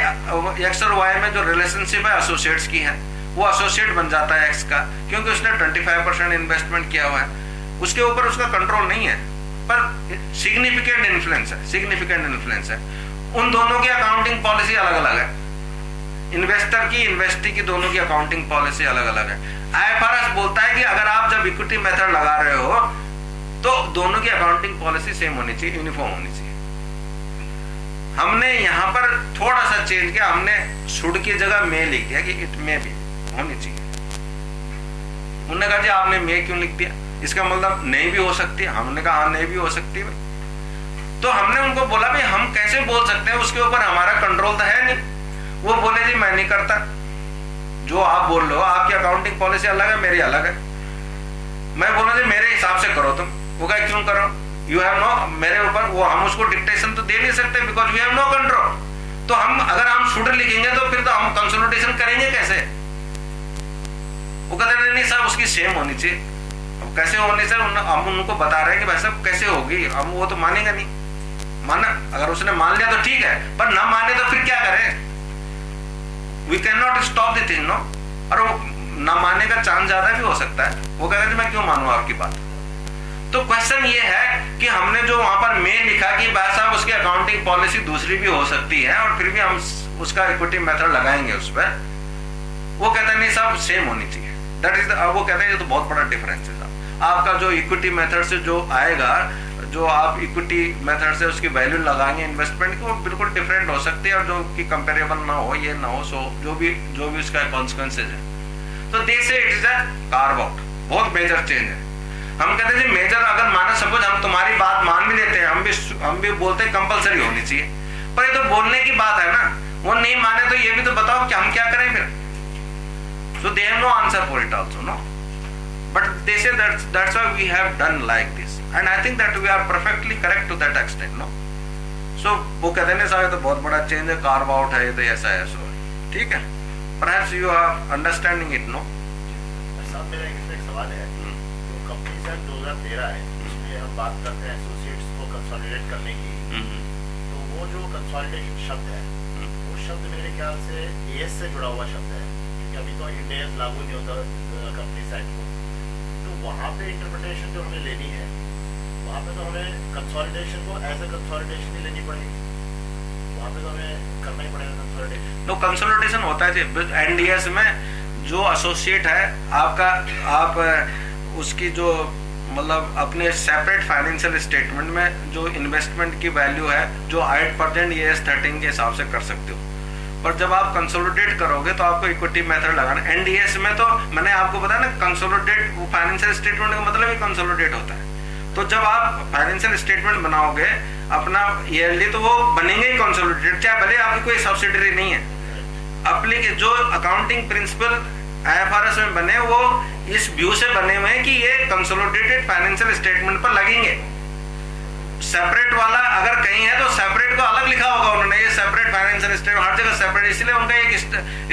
एक्स और वाई में जो रिलेशनशिप है एसोसिएट्स की है, वो एसोसिएट बन जाता है एक्स का, क्योंकि उसने 25% इन्वेस्टमेंट किया हुआ है। उसके ऊपर उसका कंट्रोल नहीं है, पर सिग्निफिकेंट इन्फ्लुएंस है, सिग्निफिकेंट इन्फ्लुएंस है। उन दोनों की अकाउंटिंग पॉलिसी अलग अलग है, इन्वेस्टर की इन्वेस्टी की दोनों की अकाउंटिंग पॉलिसी अलग अलग है। IFRS बोलता है कि अगर आप जब इक्विटी मेथड लगा रहे हो तो दोनों की अकाउंटिंग पॉलिसी सेम होनी चाहिए, यूनिफॉर्म होनी चाहिए। हमने यहाँ पर थोड़ा सा चेंज किया, हमने शुड की जगह मे लिख दिया कि इट मे भी होनी चाहिए। उन्होंने कहा जी आपने मे क्यों लिख दिया, इसका मतलब नहीं भी हो सकती है। हमने कहा हाँ नहीं भी हो सकती है। तो हमने उनको बोला भाई हम कैसे बोल सकते हैं, उसके ऊपर हमारा कंट्रोल तो है नहीं। वो बोले जी मैं नहीं करता, जो आप बोल रहे हो, आपकी अकाउंटिंग पॉलिसी अलग है, मेरी अलग है। मैं बोला जी मेरे हिसाब से करो तुम। वो कहा क्यों करो, यू हैव नो, मेरे ऊपर वो हम उसको डिक्टेशन तो दे नहीं सकते because we have no control. तो हम अगर हम शुड लिखेंगे तो फिर तो हम कंसोलिडेशन करेंगे कैसे। वो कहते नहीं साहब उसकी सेम होनी चाहिए। अब कैसे होनी चाहिए, हम उनको बता रहे हैं कि भाई साहब कैसे होगी, हम वो तो मानेगा नहीं। माना अगर उसने मान लिया तो ठीक है, पर ना माने तो फिर क्या करें। We cannot stop the thing, no? और वो ना मानने का चांस ज्यादा भी हो सकता है। वो कहते हैं मैं क्यों मानूं आपकी बात। तो क्वेश्चन ये है कि हमने जो वहां पर मे लिखा कि भाई साहब उसकी अकाउंटिंग पॉलिसी दूसरी भी हो सकती है और फिर भी हम उसका इक्विटी मेथड लगाएंगे उस पर, वो कहते हैं नहीं साहब सेम होनी चाहिए। दैट इज वो कहते हैं ये तो बहुत बड़ा डिफरेंस है। आपका जो इक्विटी मेथड से जो आएगा, जो आप इक्विटी मेथड से उसकी वैल्यू लगाएंगे इन्वेस्टमेंट की, वो बिल्कुल डिफरेंट हो सकती है और जो कि कंपेरेबल ना हो, ये ना हो, सो जो भी उसका कॉन्सिक्वेंसेज है। तो दे से it is a carve out, बहुत मेजर चेंज है। हम कहते हैं मेजर अगर माना, सपोज हम तुम्हारी बात मान भी लेते हैं, हम भी बोलते हैं कंपलसरी होनी चाहिए, पर ये तो बोलने की बात है ना। वो नहीं माने तो ये भी तो बताओ कि हम क्या करें फिर। So they have no answer for it also, no, but they say that's why we have done like this and I think that we are perfectly correct to that extent, no. So वो कहते हैं साहब तो बहुत बड़ा change है, carve out है, तो ऐसा है, सो ठीक है। Perhaps you are understanding it, no? साहब मेरा एक सवाल है, जो कंपनी एक्ट 2013 है, उसमें हम बात करते हैं एसोसिएट्स को कंसोलिडेट करने की, तो वो जो कंसोलिडेशन शब्द है, वो शब्द मेरे ख्याल से एएस से जुड़ा हुआ शब्द है, क्योंकि अभी तो इंड AS लागू नहीं होता कंपनी एक्ट को। तो वहाँ पे इंटरप्रिटेशन जो हमें लेनी है, वहाँ पे तो हमें कंसोलिडेशन को एज ए कंसोलिडेशन ही लेनी पड़ेगी, वहाँ पे तो हमें करना ही पड़ेगा कंसोलिडेशन। तो कंसोलिडेशन होता है जी NDS में, जो एसोसिएट है आपका, आप उसकी जो मतलब अपने सेपरेट फाइनेंशियल स्टेटमेंट में जो इन्वेस्टमेंट की वैल्यू है, जो 8% AS 13 के हिसाब से कर सकते हो। पर जब आप कंसोलिडेट करोगे तो आपको इक्विटी मेथड लगाना। एनडीएस में तो मैंने आपको बताया ना, कंसोलिडेट फाइनेंशियल स्टेटमेंट का मतलब ही कंसोलिडेट होता है। तो जब आप फाइनेंशियल स्टेटमेंट बनाओगे अपना ईयरली, तो वो बनेंगे ही कंसोलिडेटेड, चाहे भले आपकी कोई सब्सिडरी नहीं है। अपने जो अकाउंटिंग प्रिंसिपल आईएफआरएस में बने वो इस व्यू से बने हुए हैं कि ये कंसोलिडेटेड फाइनेंशियल स्टेटमेंट पर लगेंगे। सेपरेट वाला अगर कहीं है तो सेपरेट को अलग लिखा होगा उन्होंने, ये सेपरेट फाइनेंशियल स्टेटमेंट, हर जगह सेपरेट, इसलिए उनका एक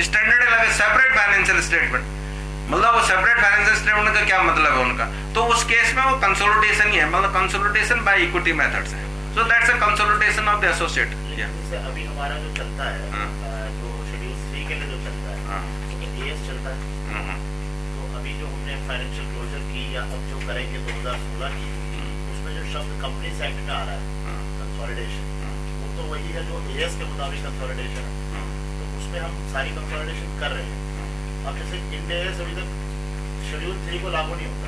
स्टैंडर्ड अलग है, सेपरेट फाइनेंशियल स्टेटमेंट। मतलब वो सेपरेट फाइनेंशियल स्टेटमेंट का क्या मतलब है उनका, तो उस केस में वो कंसोलिडेशन ही है, मतलब कंसोलिडेशन बाय इक्विटी मेथड्स है। So that's a consolidation of the associate. जैसे अभी हमारा जो चलता है, जो शेड्यूल 3 के लिए जो चलता है, एएस चलता है, तो अभी जो हमने फाइनेंशियल क्लोजर की या अब जो करेंगे 2016 की, उसमें जो शब्द कंपनीज एक्ट में आ रहा है कंसोलिडेशन, वो तो वही है जो एएस के मुताबिक कंसोलिडेशन है, तो उसमें हम सारी कंसोलिडेशन कर रहे हैं। अब जैसे इंडिया अभी तक शेड्यूल 3 को लागू नहीं होता,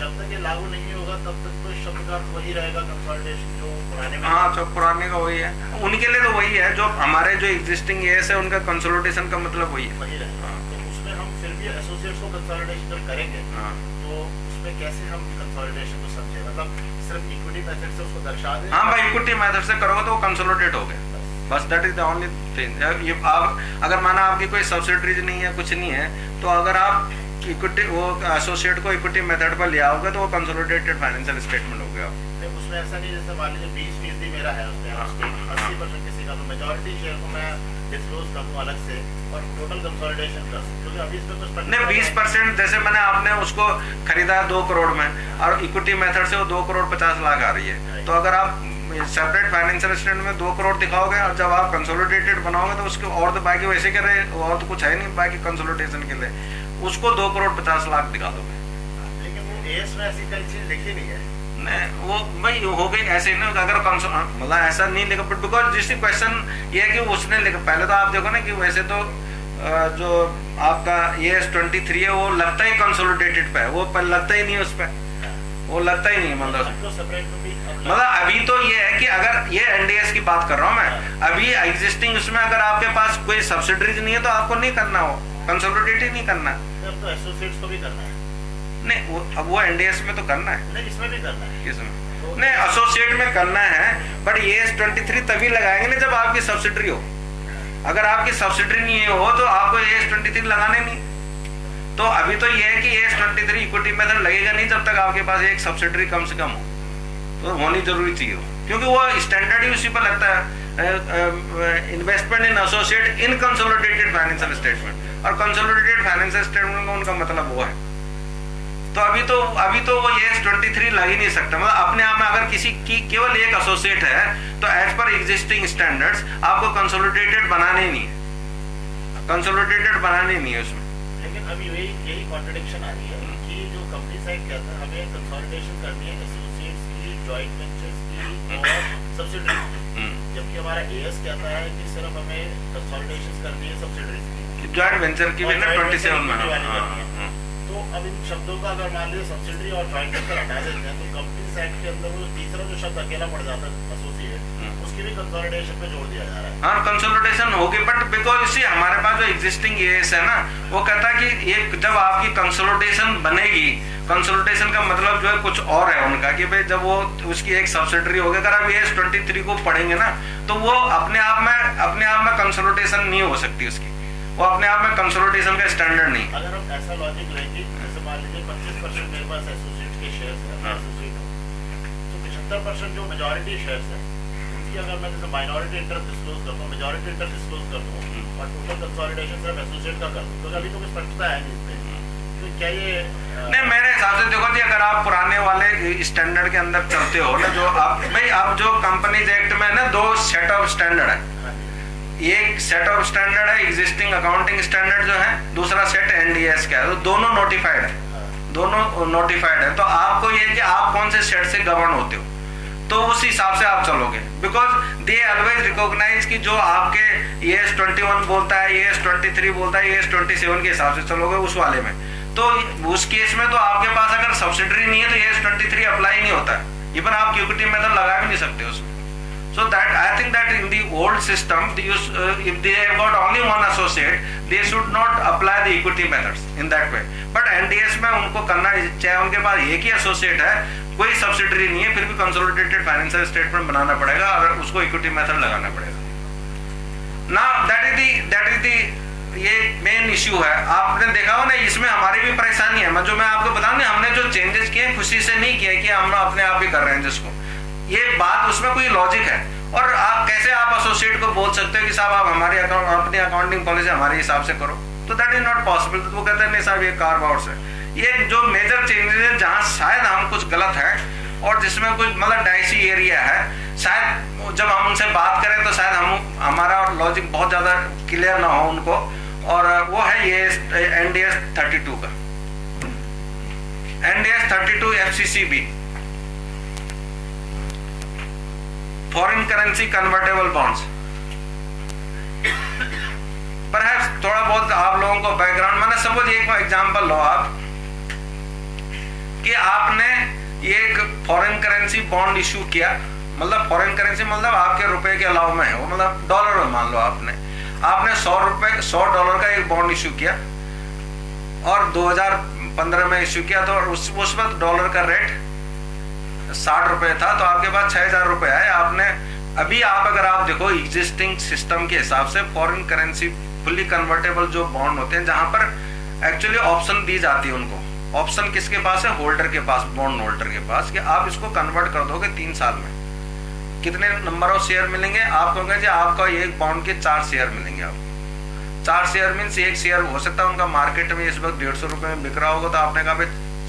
जब तक ये लागू नहीं होगा तब तक तो शब्द का अर्थ वही रहेगा कंसोलिडेशन जो पुराने में। हाँ, जो पुराने का वही है, उनके लिए तो वही है, जो हमारे जो एग्जिस्टिंग एएस है उनका कंसोलिडेशन का मतलब वही है, वही रहेगा। तो उसमें हम फिर भी एसोसिएट्स को कंसोलिडेशन करेंगे, तो उसमें कैसे हम कंसोलिडेशन को समझे, मतलब सिर्फ इक्विटी मेथड से उसको दर्शा दें। हाँ भाई, इक्विटी मेथड से करोगे तो वो कंसोलिडेट हो गया, बस that is the only thing. ये आप अगर माना आपकी कोई सब्सिडरीज नहीं है, कुछ नहीं है, तो अगर आप इक्विटी वो एसोसिएट को इक्विटी मेथड पर ले आओगे तो वो कंसोलिडेटेड फाइनेंशियल स्टेटमेंट हो गया। उसमें ऐसा नहीं जैसे मान लीजिए 20% मेरा है उसमें, 80% किसी का, तो मेजॉरिटी शेयर को मैं डिस्क्लोज कर दूं अलग से और टोटल कंसोलिडेशन कर दूं, क्योंकि अभी इसमें कुछ नहीं 20% जैसे मैंने आपने उसको खरीदा 2 करोड़ में और इक्विटी मेथड से वो 2 करोड़ 50 लाख आ रही है, तो अगर आप सेपरेट फाइनेंशियल स्टेटमेंट में 2 करोड़ दिखाओगे और जब आप कंसोलिडेटेड बनाओगे तो उसके और तो बाकी वैसे कर रहे, और तो कुछ है नहीं बाकी कंसोलिडेशन के लिए, उसको 2 करोड़ 50 लाख दिखा दोगे। लेकिन वो एएस में ऐसी कई चीज लिखी नहीं है। नहीं, वो भाई हो गई ऐसे ना, अगर मतलब ऐसा नहीं लिखा, बट बिकॉज जिस क्वेश्चन ये है कि उसने लिखा, पहले तो आप देखो ना कि वैसे तो जो आपका एएस 23 है वो लगता ही कंसोलिडेटेड पे है, वो लगता ही नहीं उस पर, वो लगता ही नहीं, मतलब अभी तो ये है कि अगर ये एनडीएस की बात कर रहा हूँ मैं, अभी एग्जिस्टिंग उसमें अगर आपके पास कोई सब्सिडरीज नहीं है तो आपको नहीं करना, हो कंसोलिडेट ही नहीं करना, अब तो एसोसिएट्स को भी करना है। नहीं वो अब वो एनडीएस में तो करना है, नहीं इसमें भी करना है, किसमें नहीं, एसोसिएट में करना है, बट एएस 23 तभी लगाएंगे ना जब आपकी सब्सिडरी हो। अगर आपकी सब्सिडरी नहीं हो तो आपको एएस 23 लगाने नहीं। तो अभी तो ये है कि एएस 23 इक्विटी मेथड लगेगा नहीं जब तक आपके पास एक सब्सिडरी कम से कम हो, तो होनी जरूरी चाहिए हो, क्योंकि वो स्टैंडर्ड ही उसी पर लगता है, इन्वेस्टमेंट इन एसोसिएट इन कंसोलिडेटेड फाइनेंशियल स्टेटमेंट, और कंसोलिडेटेड फाइनेंशियल स्टेटमेंट का उनका मतलब वो है। तो अभी तो वो एएस 23 लग ही नहीं सकता, मतलब अपने आप में अगर किसी की केवल एक एसोसिएट है तो एज पर एग्जिस्टिंग स्टैंडर्ड्स आपको कंसोलिडेटेड बनाने नहीं है, कंसोलिडेटेड बनाने नहीं है उसमें। लेकिन अभी यही कॉन्ट्रडिक्शन आ रही है कि जो कंपनी साइड कहता है हमें कंसोलिडेशन करनी है एसोसिएट्स की, जॉइंट वेंचर्स की और सब्सिडरीज की, जबकि हमारा एएस कहता है कि सिर्फ हमें कंसोलिडेशन करनी है सब्सिडरीज की, जॉइंट वेंचर की भी ना 27 में। तो अब इन शब्दों का अगर मान लीजिए सब्सिडरी और जॉइंट वेंचर हटा देते हैं तो कंपनी साइड के अंदर वो तीसरा जो शब्द अकेला पड़ जाता है एसोसिएट, उसकी भी कंसोलिडेशन पे जोड़ दिया जा रहा है। हाँ, कंसोलिडेशन होगी, बट बिकॉज इसी हमारे पास जो एग्जिस्टिंग एएस है ना, वो कहता है कि ये जब आपकी कंसोलिडेशन बनेगी, कंसोलिडेशन का मतलब जो है कुछ और है उनका, कि भाई जब वो उसकी एक सब्सिडरी होगी, अगर आप एएस 23 को पढ़ेंगे ना तो वो अपने आप में कंसोलिडेशन नहीं हो सकती उसकी, वो अपने आप में कंसोलिडेशन का स्टैंडर्ड नहीं। अगर हम ऐसा लॉजिक लेंगे, जैसे मान लीजिए 25% मेरे पास एसोसिएट के शेयर्स हैं, तो 75% जो मेजॉरिटी शेयर्स हैं उनकी अगर मैं जैसे माइनॉरिटी इंटरेस्ट डिस्क्लोज करता हूँ, मेजॉरिटी इंटरेस्ट डिस्क्लोज कर दूँ और टोटल कंसोलिडेशन सिर्फ एसोसिएट का कर दूँ, तो अभी तो कुछ स्पष्टता है नहीं इसमें, तो क्या ये नहीं, मेरे हिसाब से देखो जी, अगर आप पुराने वाले स्टैंडर्ड के अंदर चलते हो ना, जो आप भाई आप जो कंपनीज एक्ट में ना 2 सेट ऑफ स्टैंडर्ड है, एक सेट ऑफ स्टैंडर्ड है एग्जिस्टिंग अकाउंटिंग स्टैंडर्ड जो है, दूसरा सेट एनडीएस का है, तो दोनों नोटिफाइड है, तो आपको ये कि आप कौन से सेट से गवर्न होते हो, तो उस हिसाब से आप चलोगे, बिकॉज दे ऑलवेज रिकॉग्नाइज कि जो आपके एएस 21 बोलता है, एएस 23 बोलता है, एएस 27 के हिसाब से चलोगे उस वाले में, तो उस केस में तो आपके पास अगर सब्सिडरी नहीं है तो एएस 23 अप्लाई नहीं होता है, इवन आप इक्विटी मेथड लगा भी नहीं सकते उसमें, So that I think that in the old system, if they have got only one associate, they should not apply the equity methods in that way. But NDS में उनको करना, चाहे उनके पास एक ही एसोसिएट है, कोई सब्सिडरी नहीं है, फिर भी कंसोलिडेटेड फाइनेंशियल स्टेटमेंट बनाना पड़ेगा और उसको इक्विटी मेथड लगाना पड़ेगा. Now that is the ये मेन इश्यू है. आपने देखा हो ना, इसमें हमारी भी परेशानी है. जो मैं आपको बताऊं ना, हमने जो चेंजेस किए खुशी से नहीं किए कि हम अपने आप ही कर रहे हैं जिसको, ये बात उसमें कोई लॉजिक है. और आप कैसे आप एसोसिएट को बोल सकते हो कि साहब आप हमारी अपनी अकाउंटिंग पॉलिसी हमारे हिसाब से करो, तो दैट इज नॉट पॉसिबल. तो वो कहते हैं नहीं साहब ये कार्व आउट्स है. ये जो मेजर चेंजेस है जहाँ शायद हम कुछ गलत है और जिसमें कुछ मतलब डाइसी एरिया है, शायद जब हम उनसे बात करें तो शायद हमारा लॉजिक बहुत ज़्यादा क्लियर ना हो उनको. और वो है ये NDS 32 का, NDS 32 FCCB, foreign currency convertible bonds. Perhaps थोड़ा बहुत आप लोगों को बैकग्राउंड, मैंने सपोज एक एग्जांपल लो आप कि आपने एक फॉरेन करेंसी बॉन्ड इशू किया, मतलब फॉरेन करेंसी मतलब आपके रुपए के अलावा में है वो, मतलब डॉलर में मान लो आपने $100 का एक बॉन्ड इशू किया और 2015 में इशू किया, तो उस वक्त डॉलर का रेट ₹60 था, तो आपके पास 6,000 रुपए आए. आपने अभी अगर आप देखो एग्जिस्टिंग सिस्टम के हिसाब से फॉरेन करेंसी फुल्ली कन्वर्टेबल जो बॉन्ड होते हैं, जहां पर एक्चुअली ऑप्शन दी जाती है उनको, ऑप्शन किसके पास है? होल्डर के पास, बॉन्ड होल्डर के पास, कि आप इसको कन्वर्ट कर दोगे 3 साल में, कितने नंबर ऑफ शेयर मिलेंगे? आप कहोगे जी आपका एक बॉन्ड के 4 शेयर मिलेंगे. आपको 4 शेयर मीन्स एक शेयर हो सकता है उनका मार्केट में इस वक्त 150 रुपए में बिक रहा होगा, तो आपने कहा भाई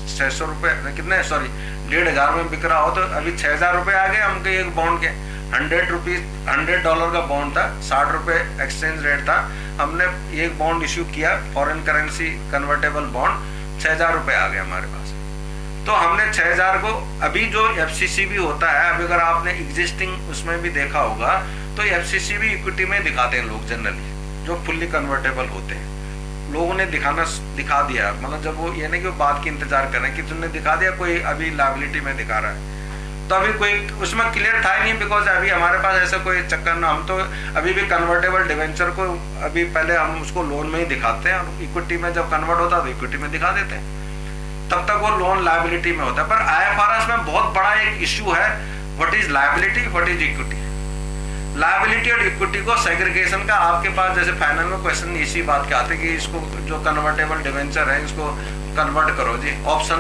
600 रुपए कितने 1,500 में बिक रहा हो, तो अभी 6,000 रुपए आ गए हमके एक बॉन्ड के. $100 का बॉन्ड था, 60 रुपए एक्सचेंज रेट था, हमने एक बॉन्ड इश्यू किया फॉरेन करेंसी कन्वर्टेबल बॉन्ड, 6,000 रुपए आ गए हमारे पास. तो हमने 6,000 को, अभी जो FCCB होता है, अभी अगर आपने एग्जिस्टिंग उसमें भी देखा होगा तो FCCB इक्विटी में दिखाते हैं लोग जनरली, जो फुल्ली कन्वर्टेबल होते हैं. लोगों ने दिखा दिया, मतलब जब वो ये नहीं कि वो बात की इंतजार कर रहे हैं कि तुमने दिखा दिया, कोई अभी लायबिलिटी में दिखा रहा है, तो अभी कोई उसमें क्लियर था ही नहीं, बिकॉज अभी हमारे पास ऐसा कोई चक्कर ना, हम तो अभी भी कन्वर्टेबल डिवेंचर को अभी पहले हम उसको लोन में ही दिखाते हैं, और इक्विटी में जब कन्वर्ट होता है तो इक्विटी में दिखा देते हैं, तब तक वो लोन लायबिलिटी में होता है. पर IFRS में बहुत बड़ा एक इश्यू है, what is liability, what is equity. Liability और इक्विटी को सेग्रीगेशन का आपके पास जैसे फाइनल में क्वेश्चन इसी बात के आते कि इसको जो कन्वर्टेबल डिवेंचर है इसको कन्वर्ट करो जी, ऑप्शन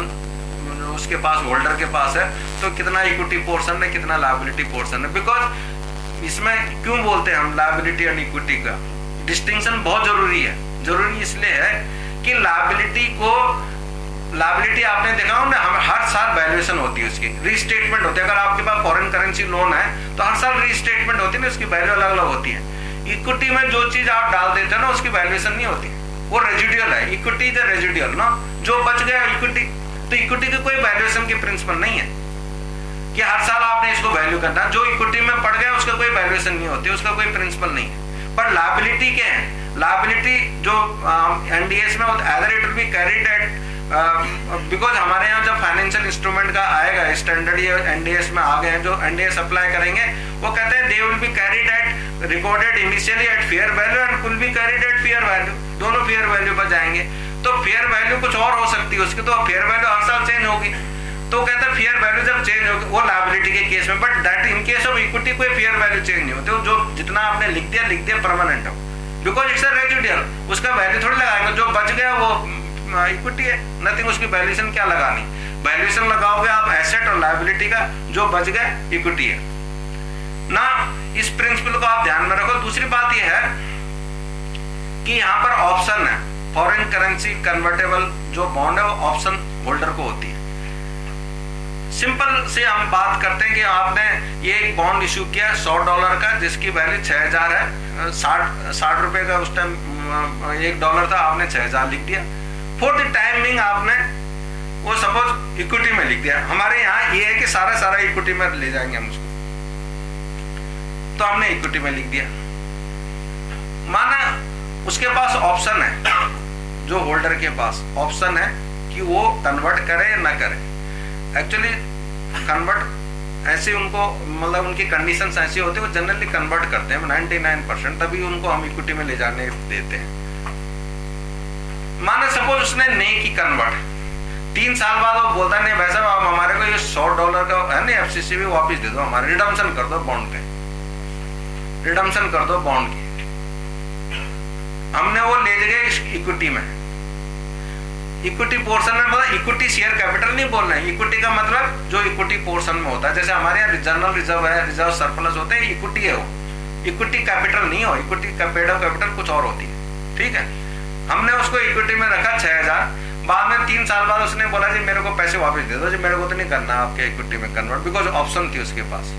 उसके पास होल्डर के पास है, तो कितना इक्विटी पोर्शन है कितना लायबिलिटी पोर्शन है. बिकॉज इसमें क्यों बोलते हैं हम लायबिलिटी और इक्विटी का डिस्टिंक्शन बहुत जरूरी है. जरूरी इसलिए है कि लायबिलिटी आपने देखा हो ना, हर साल वैल्यूएशन होती है, उसकी रीस्टेटमेंट होती है. अगर आपके पास फॉरेन करेंसी लोन है तो हर साल रीस्टेटमेंट होती है ना, उसकी वैल्यू अलग अलग होती है. इक्विटी में जो चीज आप डाल देते हो ना उसकी वैल्यूएशन नहीं होती, वो रेजिडुअल है. इक्विटी इज रेजिडुअल ना, जो बच गया इक्विटी, तो इक्विटी की कोई वैल्यूएशन की प्रिंसिपल नहीं है कि हर साल आपने इसको वैल्यू करना. जो इक्विटी में पड़ गया उसका कोई वैल्यूएशन नहीं होती, उसका कोई प्रिंसिपल नहीं है. पर लायबिलिटी क्या है? लायबिलिटी जो NDS में either it will be carried at, because हमारे यहाँ जब फाइनेंशियल इंस्ट्रूमेंट का आएगा स्टैंडर्ड, ये NDS में आ गए हैं, जो NDS अप्लाई करेंगे वो कहते हैं they will be carried at recorded initially at fair value and will be carried at fair value. दोनों फेयर वैल्यू पर जाएंगे. तो फेयर वैल्यू कुछ और हो सकती है उसकी, तो फेयर वैल्यू हर साल चेंज होगी. तो कहते हैं फेयर वैल्यू जब चेंज होगी वो लायबिलिटी के केस में, but that in case of equity कोई फेयर वैल्यू चेंज नहीं होती. जो जितना आपने लिख दिया परमानेंट हो, बिकॉज इट्स अ रेजिडुअल, उसका वैल्यू थोड़ी लगाएंगे. जो बच गया वो इक्विटी है, नथिंग. उसकी वैल्यूएशन क्या लगानी, वैल्यूएशन लगाओगे आप एसेट और लायबिलिटी का, जो बच गया इक्विटी है ना. इस प्रिंसिपल को आप ध्यान में रखो. दूसरी बात यह है कि यहाँ पर ऑप्शन है, फॉरेन करेंसी कन्वर्टेबल जो बॉन्ड है वो ऑप्शन होल्डर को होती है. सिंपल से हम बात करते हैं कि आपने ये एक बॉन्ड इशू किया $100 का, जिसकी वैल्यू 6,000 है, 60 रुपए का उस टाइम $1 था, आपने 6,000 लिख दिया. फॉर द टाइमिंग आपने वो सपोज इक्विटी में लिख दिया. हमारे यहाँ ये है कि सारा इक्विटी में ले जाएंगे हम उसको, तो हमने इक्विटी में लिख दिया. माना उसके पास ऑप्शन है, जो होल्डर के पास ऑप्शन है कि वो कन्वर्ट करे या ना करे. एक्चुअली कन्वर्ट ऐसे उनको मतलब उनकी कंडीशंस ऐसी होती है, वो जनरली कन्वर्ट करते हैं 99%, तभी उनको हम इक्विटी में ले जाने देते हैं। माने सपोज उसने नहीं की कन्वर्ट, 3 साल बाद वो बोलता है नहीं वैसा आप हमारे को ये $100 का है ना FCC भी वापस दे दो, हमारे रिडम्पशन कर दो बॉन्ड पे, रिडम्पशन कर दो बॉन्ड की। हमने वो ले गए इक्विटी में, इक्विटी पोर्शन में, मतलब इक्विटी शेयर कैपिटल नहीं बोल रहे हैं, इक्विटी का मतलब जो इक्विटी पोर्शन में होता है, जैसे हमारे यहाँ जनरल रिजर्व है, रिजर्व सरप्लस होते हैं, इक्विटी है वो, इक्विटी कैपिटल नहीं हो, इक्विटी कैपिटल कुछ और होती है, ठीक है। हमने उसको इक्विटी में रखा 6000, बाद में 3 साल बाद उसने बोला जी मेरे को पैसे वापस दे दो जी, मेरे को तो नहीं करना आपके इक्विटी में कन्वर्ट, बिकॉज ऑप्शन थी उसके पास,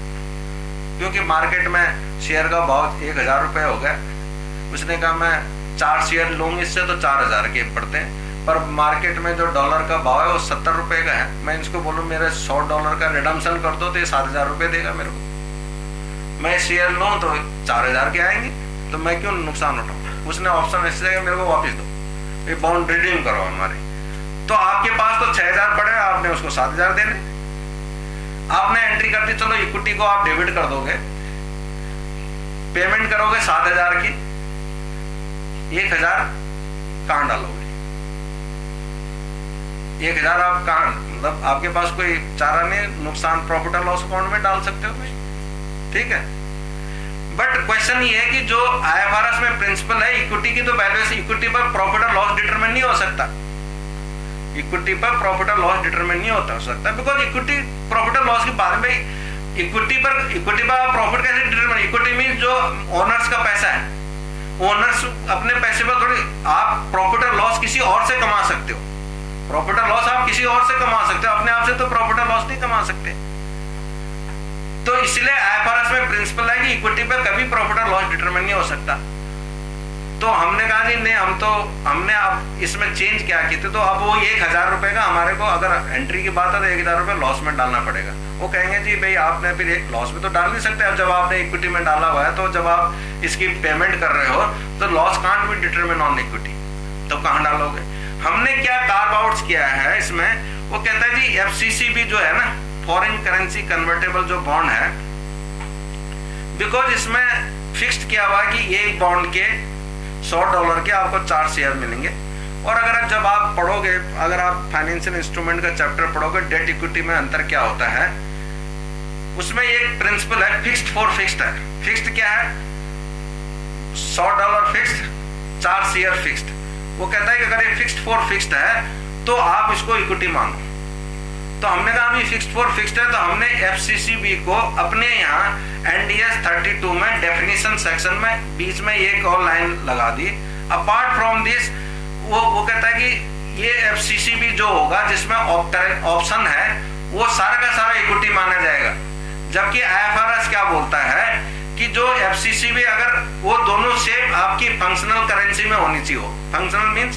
क्योंकि मार्केट में शेयर का भाव 1000 रुपये हो गया, उसने कहा मैं 4 शेयर लूंगी इससे तो 4000 के पड़ते हैं, पर मार्केट में जो डॉलर का भाव है वो 70 रुपये का है, मैं इसको बोलूँ मेरे $100 का रिडम्पशन कर दो तो ये 7000 रुपये देगा मेरे को, मैं शेयर लूँ तो 4000 के आएंगे, तो मैं क्यों नुकसान उठाऊँ। उसने ऑप्शन ऐसे देगा मेरे को वापस दो, ये बॉन्ड रिडीम करो हमारे, तो आपके पास तो 6000 पड़े, आपने उसको 7000 देने, आपने एंट्री कर दी, चलो इक्विटी को आप डेबिट कर दोगे, पेमेंट करोगे 7000 की, 1000 कहाँ डालोगे, 1000 आप कहाँ, मतलब आपके पास कोई चारा नहीं, नुकसान प्रॉफिट और लॉस अकाउंट में डाल सकते हो भाई, ठीक है। बट क्वेश्चन ये है कि जो IFRS में प्रिंसिपल है, इक्विटी की तो वैल्यूएशन, इक्विटी पर प्रॉफिट और लॉस डिटरमिन नहीं हो सकता, इक्विटी पर प्रॉफिट और लॉस डिटरमिन नहीं हो सकता, बिकॉज इक्विटी प्रॉफिट और लॉस के बाद में इक्विटी पर प्रॉफिट कैसे डिटरमिन, इक्विटी में जो ओनर्स का पैसा है, ओनर्स अपने पैसे पर थोड़ी, आप प्रॉफिट और लॉस किसी और से कमा सकते हो, प्रॉफिट और लॉस आप किसी और से कमा सकते हो, अपने आप से तो प्रॉफिट और लॉस नहीं कमा सकते। तो इसलिए IFRS में प्रिंसिपल है कि इक्विटी पे कभी प्रॉफिट और लॉस डिटरमिन नहीं हो सकता। तो हमने कहा जी नहीं, हमने अब इसमें चेंज क्या किए थे, तो अब वो 1000 रुपए का हमारे को अगर एंट्री की बात है तो 1000 रुपए लॉस में डालना पड़ेगा। वो कहेंगे जी भाई आपने फिर एक लॉस में तो डाल नहीं सकते, अब जब आपने इक्विटी में डाला हुआ है, तो जब आप इसकी पेमेंट कर रहे हो तो loss can't be determine on equity, तो कहाँ डालोगे। हमने क्या कार्व आउट्स किया है इसमें, वो कहता है जी FCCB जो है ना, फॉरेन करेंसी कन्वर्टेबल जो बॉन्ड है, बिकॉज इसमें फिक्स्ड किया हुआ है कि एक बॉन्ड के $100 के आपको 4 शेयर मिलेंगे। और अगर जब आप पढ़ोगे, अगर आप फाइनेंशियल इंस्ट्रूमेंट का चैप्टर पढ़ोगे, डेट इक्विटी में अंतर क्या होता है, उसमें एक प्रिंसिपल है फिक्स्ड फॉर फिक्स्ड है। फिक्स्ड क्या है, $100 फिक्स्ड, 4 शेयर फिक्स्ड। वो कहता है कि अगर ये फिक्स्ड फॉर फिक्स्ड है तो आप इसको इक्विटी मानो। तो हमने कहा अभी फिक्स्ड फॉर फिक्स्ड है, तो हमने FCCB को अपने यहाँ NDS 32 में डेफिनेशन सेक्शन में बीच में एक और लाइन लगा दी। अपार्ट फ्रॉम दिस वो कहता है कि ये FCCB जो होगा जिसमें ऑप्शन है वो सारा का सारा इक्विटी माना जाएगा, जबकि IFRS क्या बोलता है कि जो FCCB अगर वो दोनों सेम आपकी फंक्शनल करेंसी में होनी चाहिए हो। फंक्शनल मीन्स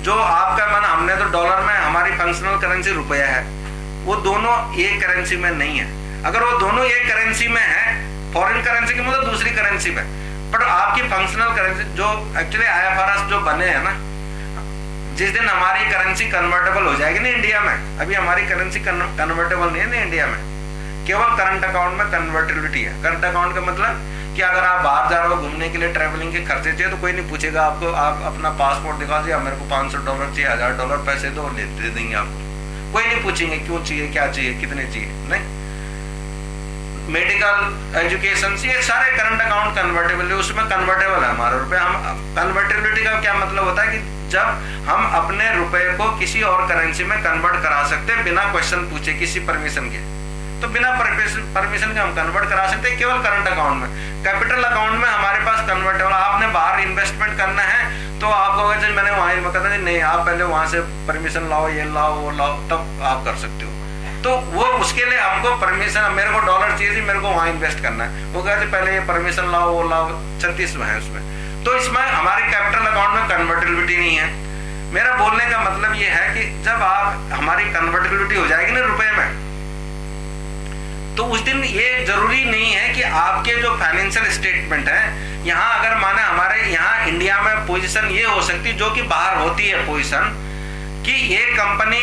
जो आपका माना, हमने तो डॉलर में, हमारी फंक्शनल करेंसी रुपया है, वो दोनों एक करेंसी में नहीं है। अगर वो दोनों एक करेंसी में है, फॉरेन करेंसी की मतलब दूसरी करेंसी में, बट आपकी फंक्शनल करेंसी जो एक्चुअली IFRS जो बने हैं ना, जिस दिन हमारी करेंसी कन्वर्टेबल हो जाएगी ना इंडिया में, अभी हमारी करेंसी कन्वर्टेबल नहीं है ना इंडिया में, केवल करंट अकाउंट में कन्वर्टेबिलिटी है। करंट अकाउंट का मतलब कि अगर आप बाहर जा रहे हो घूमने के लिए, ट्रैवलिंग के खर्चे चाहिए, तो कोई नहीं पूछेगा आपको, आप अपना पासपोर्ट दिखा दिया, मेरे को $500 चाहिए, $1000 पैसे दो, दे देंगे आपको, कोई नहीं पूछेंगे क्यों चाहिए, क्या चाहिए, कितने चाहिए, नहीं। मेडिकल, एजुकेशन, ये सारे करंट अकाउंट कन्वर्टेबल है, उसमें कन्वर्टेबल है हमारा रुपये। हम कन्वर्टेबिलिटी का क्या मतलब होता है कि जब हम अपने रुपए को किसी और करेंसी में कन्वर्ट करा सकते हैं बिना क्वेश्चन पूछे, किसी परमिशन के, तो बिना परमिशन के हम कन्वर्ट करा सकते हैं केवल करंट अकाउंट में। कैपिटल अकाउंट में हमारे पास कन्वर्टेबल, आपने बाहर इन्वेस्टमेंट करना है तो आपको अगर मैंने वहां कहता नहीं, आप पहले वहां से परमिशन लाओ, ये लाओ, वो लाओ, तब आप कर सकते हो। तो वो उसके लिए हमको परमिशन, मेरे को डॉलर चाहिए थी, मेरे को वहां इन्वेस्ट करना है, वो कहते पहले ये परमिशन लाओ, वो लाओ, 36 है उसमें। तो इसमें हमारे कैपिटल अकाउंट में कन्वर्टेबिलिटी नहीं है। मेरा बोलने का मतलब ये है कि जब आप हमारी कन्वर्टेबिलिटी हो जाएगी ना रुपए में, तो उस दिन ये जरूरी नहीं है कि आपके जो फाइनेंशियल स्टेटमेंट है, यहाँ अगर माने हमारे यहाँ इंडिया में पोजीशन ये हो सकती, जो कि बाहर होती है पोजीशन, कि ये कंपनी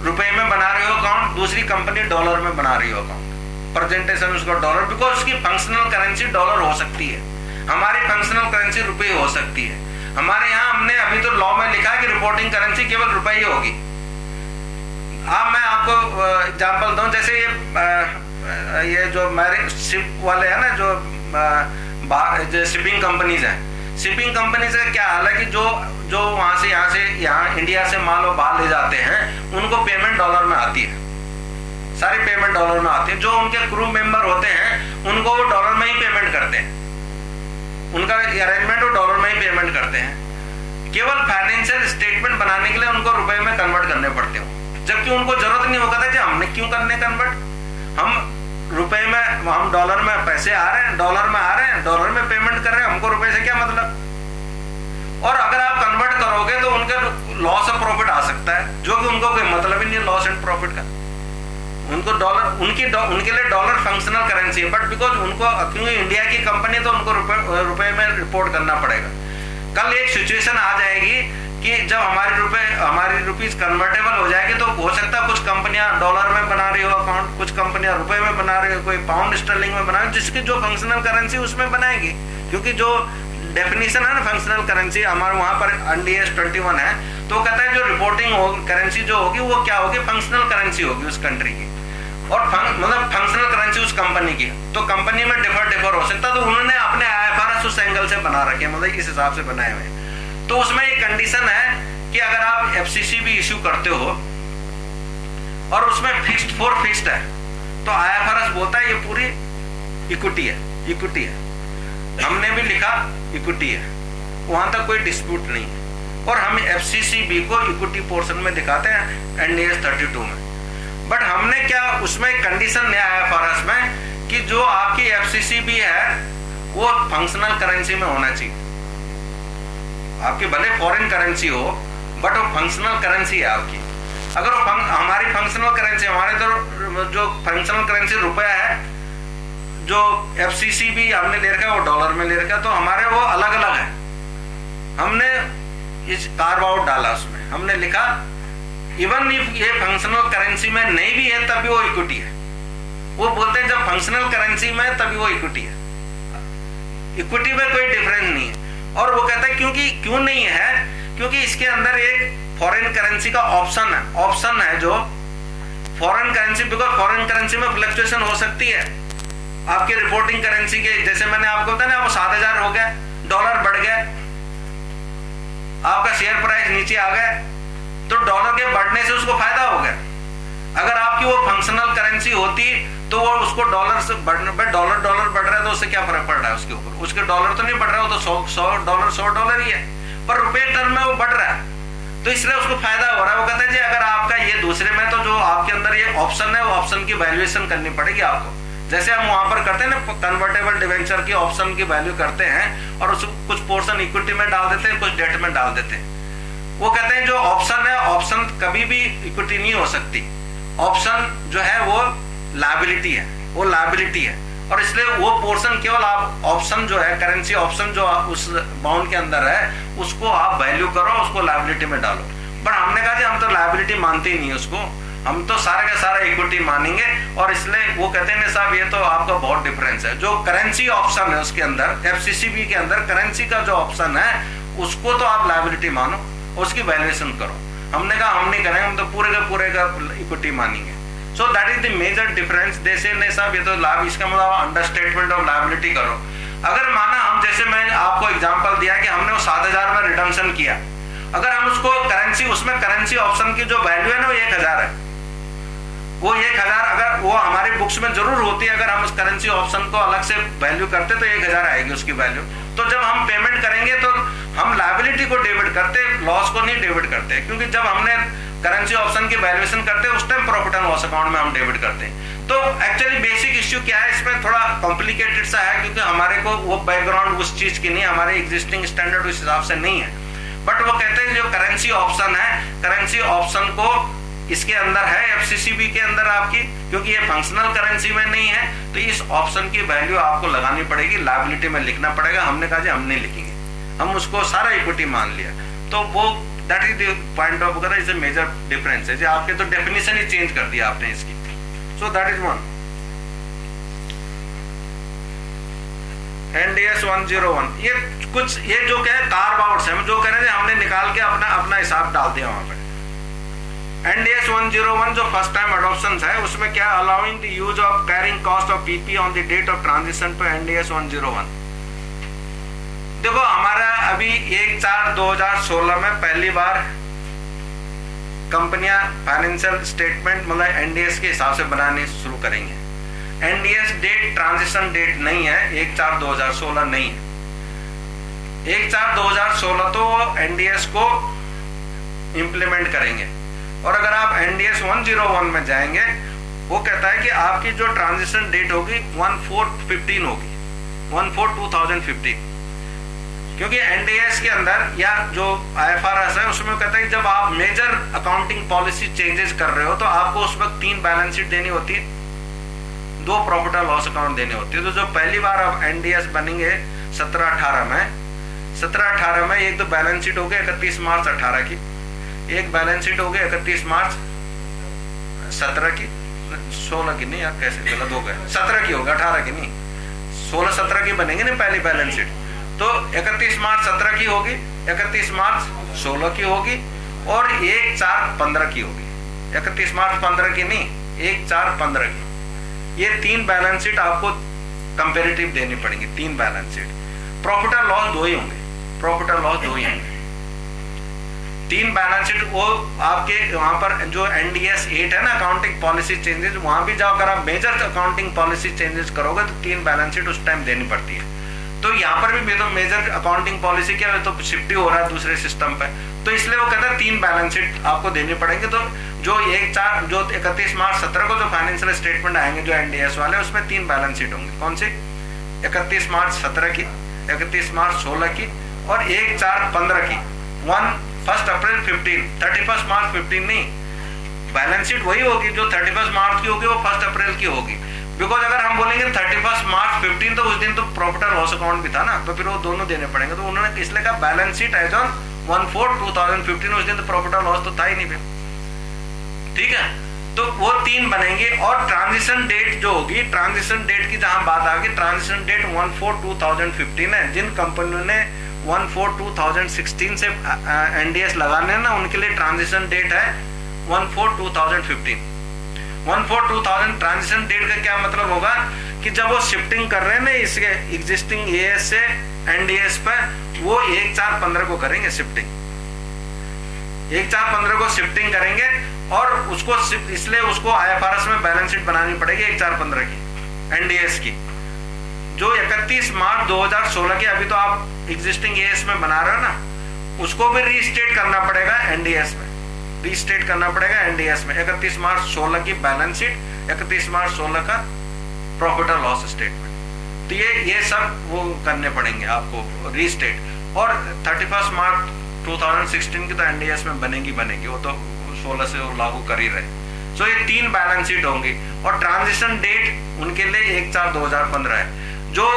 रुपए में बना रही हो अकाउंट, दूसरी कंपनी डॉलर में बना रही हो अकाउंट, प्रेजेंटेशन उसको डॉलर, बिकॉज उसकी फंक्शनल करेंसी डॉलर हो सकती है, हमारी फंक्शनल करेंसी रुपये हो सकती है। हमारे यहाँ हमने अभी तो लॉ में लिखा है कि रिपोर्टिंग करेंसी केवल रुपये ही होगी। अब मैं आपको एग्जांपल दूं, जैसे ये जो मैरिज शिप वाले हैं ना, जो शिपिंग कंपनीज हैं, शिपिंग कंपनीज का क्या हाल है कि जो वहां से यहाँ इंडिया से माल वो बाहर ले जाते हैं, उनको पेमेंट डॉलर में आती है, सारी पेमेंट डॉलर में आती है। जो उनके क्रू मेंबर होते हैं उनको वो डॉलर में ही पेमेंट करते हैं, उनका अरेंजमेंट वो डॉलर में ही पेमेंट करते हैं। केवल फाइनेंशियल स्टेटमेंट बनाने के लिए उनको रुपए में कन्वर्ट करने पड़ते हो, जबकि उनको जरूरत नहीं होगा था कि हमने क्यों करने कन्वर्ट, हम रुपए में, हम डॉलर में पैसे आ रहे हैं, डॉलर में आ रहे हैं, डॉलर में पेमेंट कर रहे हैं, हमको रुपए से क्या मतलब। और अगर आप कन्वर्ट करोगे तो उनके लॉस ऑफ प्रॉफिट आ सकता है, जो कि उनको कोई मतलब ही नहीं है लॉस एंड प्रॉफिट का। उनको डॉलर, उनके लिए डॉलर फंक्शनल करेंसी है, बट बिकॉज उनको, क्योंकि इंडिया की कंपनी तो उनको रुपए में रिपोर्ट करना पड़ेगा। कल एक सिचुएशन आ जाएगी कि जब हमारी रुपीज कन्वर्टेबल हो जाएगी, तो हो सकता है कुछ कंपनियां डॉलर में बना रही हो अकाउंट, कुछ कंपनियां रुपए में बना रही हो, कोई पाउंड स्टर्लिंग में बना रही हो, जिसकी जो फंक्शनल करेंसी उसमें बनाएगी। क्योंकि जो डेफिनेशन है ना फंक्शनल करेंसी, हमारे वहां पर IND-AS 21 है, तो कहता है जो रिपोर्टिंग करेंसी जो होगी वो क्या होगी, फंक्शनल करेंसी होगी उस कंट्री की, और मतलब फंक्शनल करेंसी उस कंपनी की। तो कंपनी में डिफर हो सकता है, तो उन्होंने अपने IFRS उस एंगल से बना रखे, मतलब इस हिसाब से बनाए हुए। तो उसमें एक कंडीशन है कि अगर आप FCC भी इश्यू करते हो और उसमें फिक्स्ड है, तो IFRS बोलता है ये पूरी इक्विटी है, हमने भी लिखा इक्विटी है, वहां तक कोई डिस्प्यूट नहीं है, और हम FCCB को इक्विटी पोर्शन में दिखाते हैं IND-AS 32 में। बट हमने क्या उसमें कंडीशन दिया है IFRS में कि जो आपकी FCCB है वो फंक्शनल करेंसी में होना चाहिए। आपकी भले फॉरेन करेंसी हो, बट वो फंक्शनल करेंसी है आपकी। अगर वो हमारी फंक्शनल करेंसी, हमारे तो जो फंक्शनल करेंसी रुपया है, जो FCCB हमने ले रखा है वो डॉलर में ले रखा है, तो हमारे वो अलग अलग है। हमने इस कार्व आउट डाला, उसमें हमने लिखा इवन इफ ये फंक्शनल करेंसी में नहीं भी है तभी वो इक्विटी है। वो बोलते हैं जब फंक्शनल करेंसी में तभी वो इक्विटी है, इक्विटी में कोई डिफरेंस नहीं है। और वो कहता है क्यों नहीं है, क्योंकि इसके अंदर एक फॉरेन करेंसी का ऑप्शन है जो foreign currency, because foreign currency में फ्लक्चुएशन हो सकती है आपके रिपोर्टिंग करेंसी के। जैसे मैंने आपको बताया ना, वो 7,000 हो गया, डॉलर बढ़ गया, आपका शेयर प्राइस नीचे आ गया, तो डॉलर के बढ़ने से उसको फायदा हो गया। अगर आपकी वो फंक्शनल करेंसी होती तो वो उसको डॉलर से बढ़ने पे डॉलर बढ़ रहा है तो उससे क्या फर्क पड़ रहा है उसके ऊपर, उसके डॉलर तो नहीं बढ़ रहा, वो तो $100 ही है, पर रुपए टर्म में वो बढ़ रहा है, तो इसलिए उसको फायदा हो रहा है। वो कहते हैं जी अगर आपका ये दूसरे में, तो जो आपके अंदर ये ऑप्शन है वो ऑप्शन की वैल्यूएशन करनी पड़ेगी आपको, जैसे हम वहां पर करते हैं ना कन्वर्टेबल डिवेंचर की ऑप्शन की वैल्यू करते हैं और उसको कुछ पोर्शन इक्विटी में डाल देते हैं, कुछ डेट में डाल देते हैं। वो कहते हैं जो ऑप्शन है, ऑप्शन कभी भी इक्विटी नहीं हो सकती, ऑप्शन जो है वो लायबिलिटी है, वो लायबिलिटी है, और इसलिए वो पोर्शन केवल आप ऑप्शन जो है, करेंसी ऑप्शन जो उस बाउंड के अंदर है, उसको आप वैल्यू करो, उसको लायबिलिटी में डालो। पर हमने कहा जी हम तो लायबिलिटी मानते ही नहीं उसको, हम तो सारे का सारा इक्विटी मानेंगे, और इसलिए वो कहते हैं साहब ये तो आपका बहुत डिफरेंस है। जो करेंसी ऑप्शन है उसके अंदर, FCCB के अंदर करेंसी का जो ऑप्शन है उसको तो आप लायबिलिटी मानो, उसकी वैल्यूएशन करो। हमने कहा हम नहीं करेंगे, हम तो पूरे का इक्विटी मानेंगे। So that is the major difference. जैसे नहीं साहब ये तो लाभ, इसका मतलब अंडरस्टेटमेंट ऑफ लायबिलिटी करो। अगर माना हम, जैसे मैं आपको एग्जांपल दिया कि हमने वो 7,000 में रिडम्पशन किया, अगर हम उसको करेंसी, उसमें करेंसी ऑप्शन की जो वैल्यू है ना वो 1,000 है, वो 1,000 अगर वो हमारी बुक्स में जरूर होती है, अगर हम उस करेंसी ऑप्शन को अलग से वैल्यू करते तो 1,000 आएगी उसकी वैल्यू। तो जब हम पेमेंट करेंगे तो हम लायबिलिटी को डेबिट करते, लॉस को नहीं डेबिट करते, क्योंकि जब हमने करेंसी ऑप्शन की वैल्यूएशन करते हैं उस time profit and loss account में हम डेबिट करते हैं। तो एक्चुअली बेसिक इश्यू क्या है, इसमें थोड़ा कॉम्प्लिकेटेड सा है, क्योंकि हमारे को वो बैकग्राउंड उस चीज की नहीं, हमारे एग्जिस्टिंग स्टैंडर्ड उस हिसाब से नहीं है। बट वो कहते हैं जो करेंसी ऑप्शन है, करेंसी ऑप्शन को इसके अंदर है FCCB के अंदर आपकी, क्योंकि ये फंक्शनल करेंसी में नहीं है, तो इस ऑप्शन की वैल्यू आपको लगानी पड़ेगी, लायबिलिटी में लिखना पड़ेगा। हमने कहा जी हम नहीं लिखेंगे, हम उसको सारा इक्विटी मान लिया। तो वो that is the point of वगैरह, इज अ मेजर डिफरेंस है। जो आपके तो डेफिनेशन ही चेंज कर दिया आपने इसकी। सो दैट इज वन। NDS 101 ये कुछ ये जो क्या है कार्व आउट्स, हम जो कह रहे थे हमने निकाल के अपना हिसाब डाल दिया वहां पे। NDS 101 जो फर्स्ट टाइम अडॉप्शन है उसमें क्या, allowing the use of carrying cost of PP on the date of transition to NDS 101। देखो हमारा अभी 1/4/2016 में पहली बार कंपनियां फाइनेंशियल स्टेटमेंट मतलब NDS के हिसाब से बनाने शुरू करेंगे। NDS डेट ट्रांजिशन डेट नहीं है, 1/4/2016 नहीं है। 1/4/2016 तो NDS को इंप्लीमेंट करेंगे। और अगर आप NDS 101 में जाएंगे वो कहता है कि आपकी जो ट्रांजिशन डेट होगी 1/4/15 होगी, 1/4/2015। क्योंकि NDS के अंदर या जो IFRS है उसमें कहता है कि जब आप मेजर अकाउंटिंग पॉलिसी चेंजेस कर रहे हो तो आपको उस वक्त 3 बैलेंस शीट देनी होती है, 2 प्रॉफिट एंड लॉस अकाउंट देने होते हैं। तो जो पहली बार अब NDS बनेंगे 17-18 में एक तो बैलेंस शीट हो गई 31 मार्च 18 की, एक बैलेंस शीट हो गई 31 मार्च 17 की, 16 की नहीं यार कैसे गलत हो गया, 17 की होगी 18 की नहीं, 16-17 की बनेंगे ना पहली बैलेंस शीट। तो 31 मार्च 17 की होगी, 31 मार्च 16 की होगी और 1/4/15 की होगी। 31 मार्च 15 की नहीं, 1/4/15 की। ये 3 बैलेंस शीट आपको कंपेरेटिव देनी पड़ेंगी, 3 balance sheet. Profit and loss 2 ही होंगे, प्रॉफिट एंड लॉस 2 ही होंगे। 3 बैलेंस शीट वो आपके वहां पर जो NDS 8 है ना अकाउंटिंग पॉलिसी चेंजेस, वहां भी जाओ अगर आप मेजर अकाउंटिंग पॉलिसी चेंजेस करोगे तो 3 बैलेंस शीट उस टाइम देनी पड़ती है। तो यहाँ पर भी तो मेजर अकाउंटिंग पॉलिसी क्या है, तो शिफ्ट ही हो रहा है दूसरे सिस्टम पे, तो इसलिए वो कहता है 3 बैलेंस शीट आपको देनी पड़ेंगे। तो जो 31 मार्च 17 को जो फाइनेंशियल स्टेटमेंट आएंगे जो NDS वाले उसमें 3 बैलेंस शीट होंगे। कौन सी? 31 मार्च 17 की, 31 मार्च 16 की और 1/4/15 की। 1 अप्रैल 15, 31 मार्च 15 नहीं, बैलेंस शीट वही होगी जो 31 मार्च की होगी वो 1 अप्रैल की होगी। बिकॉज अगर हम बोलेंगे 31 मार्च 15 तो उस दिन तो प्रॉफिट एंड लॉस अकाउंट भी था ना, तो फिर वो दोनों देने पड़ेंगे। तो उन्होंने इसलिए कहा बैलेंस शीट एज ऑन 1/4/2015, उस दिन तो प्रॉफिट एंड लॉस तो था ही नहीं फिर, ठीक है। तो वो 3 बनेंगे और ट्रांजिशन डेट जो होगी, ट्रांजिशन डेट की जहां बात आ गई, ट्रांजिशन डेट 1/4/2015 है। जिन कंपनियों ने 1/4/2016 से NDS लगाने ना उनके लिए ट्रांजिशन डेट है 1/4/2015। 1/4/2000 ट्रांजिशन डेट का क्या मतलब होगा कि जब वो शिफ्टिंग कर रहे हैं ना इसके एग्जिस्टिंग AS से NDS पे, वो 1/4/15 को करेंगे शिफ्टिंग, 1/4/15 को शिफ्टिंग करेंगे और उसको इसलिए उसको IFRS में बैलेंस शीट बनानी पड़ेगी 1/4/15 की NDS की। जो 31 मार्च 2016 की अभी तो आप एग्जिस्टिंग AS में बना रहे हो ना, उसको भी रीस्टेट करना पड़ेगा NDS में, रीस्टेट करना पड़ेगा NDS में। 31 मार्च 16 की बैलेंस शीट, 31 मार्च 16 का प्रॉफिट और लॉस स्टेटमेंट, तो ये सब वो करने पड़ेंगे आपको रीस्टेट। और 31 मार्च 2016 की तो NDS में बनेगी, वो तो 16 से वो लागू कर ही रहे। सो ये 3 बैलेंस शीट होंगी और ट्रांजिशन डेट उनके लिए 1/4/2015 है। जो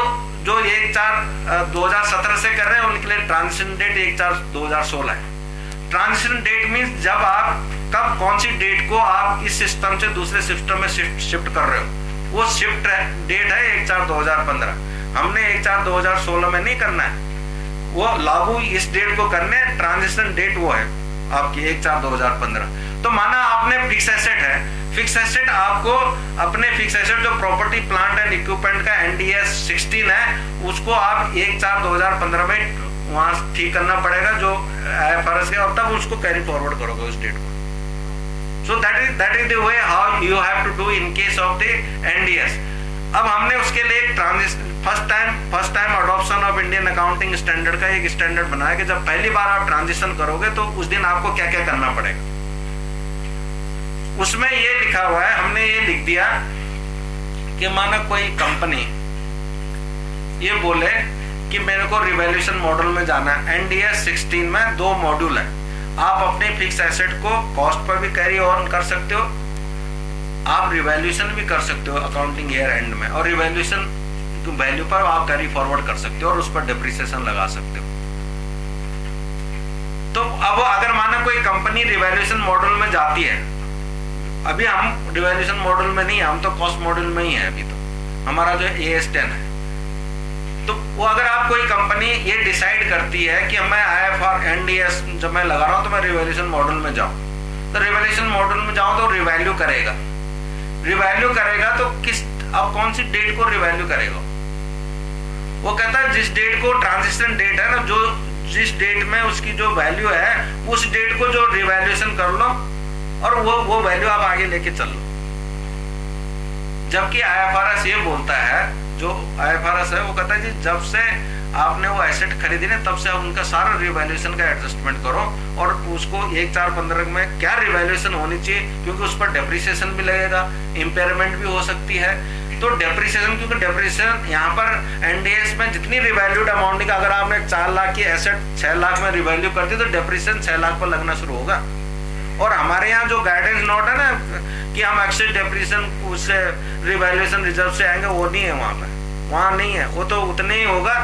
1/4/2017 से कर रहे हैं उनके लिए ट्रांजिशन डेट 1/4/2016 है। ट्रांजिशन डेट मीन्स जब आप कब कौन सी डेट को आप इस सिस्टम से दूसरे सिस्टम में शिफ्ट कर रहे हो, वो शिफ्ट डेट है 1/4/2015। हमने 1/4/2016 में नहीं करना है, वो लागू इस डेट को करने हैं। ट्रांजिशन डेट वो है आपकी 1/4/2015। तो माना आपने फिक्स एसेट है, फिक्स एसेट आपको अपने फिक्स एसेट जो प्रॉपर्टी प्लांट एंड इक्विपमेंट का NDS 16 है उसको आप 1/4/2015 में वहां ठीक करना पड़ेगा जो IFRS के, और तब उसको कैरी फॉरवर्ड करोगे उस डेट को। So that is the way how you have to do in case of the NDS। अब हमने उसके लिए first time adoption of Indian accounting standard का एक स्टैंडर्ड बनाया कि जब पहली बार आप ट्रांजिशन करोगे तो उस दिन आपको क्या क्या करना पड़ेगा। उसमें ये लिखा हुआ है, हमने ये लिख दिया कि माना कोई कंपनी ये बोले कि मेरे को रिवैल्यूएशन मॉडल में जाना है। NDS 16 में 2 मॉड्यूल है, आप अपने फिक्स एसेट को कॉस्ट पर भी कैरी ऑन कर सकते हो, आप रिवैल्यूएशन भी कर सकते हो अकाउंटिंग ईयर एंड में, और रिवैल्यूएशन वैल्यू पर आप कैरी फॉरवर्ड कर सकते हो और उस पर डिप्रिसिएशन लगा सकते हो। तो अब अगर माना कोई कंपनी रिवैल्यूएशन मॉडल में जाती है, अभी हम रिवैल्यूएशन मॉडल में नहीं है, हम तो कॉस्ट मॉडल में ही है अभी, तो हमारा जो AS 10 है, तो वो अगर आप कोई कंपनी ये डिसाइड करती है कि मैं IFR NDS जब मैं लगा रहा हूँ तो मैं रिवैल्यूएशन मॉडल में जाऊँ, तो रिवैल्यूएशन मॉडल में जाऊँ तो रिवैल्यू करेगा तो किस, अब कौन सी डेट को रिवैल्यू करेगा? वो कहता है जिस डेट को ट्रांजिशन डेट है ना, जो जिस डेट में उसकी जो वैल्यू है उस डेट को जो रिवैल्यूएशन कर लो और वो वैल्यू आप आगे लेके चल लो। जबकि IFRS ये बोलता है, जो IFRS है वो कहता है जी जब से आपने वो एसेट खरीदी ना तब से आप उनका सारा रिवैल्यूएशन का एडजस्टमेंट करो और उसको 1/4/15 में क्या रिवैल्यूएशन होनी चाहिए, क्योंकि उस पर डेप्रिसिएशन भी लगेगा, इम्पेयरमेंट भी हो सकती है। तो डेप्रिसिएशन, क्योंकि डेप्रिसिएशन यहाँ पर NDS में जितनी रिवैल्यूड अमाउंट का, अगर आपने 4 लाख की एसेट 6 लाख में रिवैल्यू कर दी तो डेप्रिसिएशन 6 लाख पर लगना शुरू होगा। और हमारे यहाँ जो गाइडेंस नोट है ना कि हम एक्सेस डेप्रिसिएशन उससे रिवैल्यूएशन रिजर्व से आएंगे, वो नहीं है वहाँ नहीं है। वो तो उतने ही होगा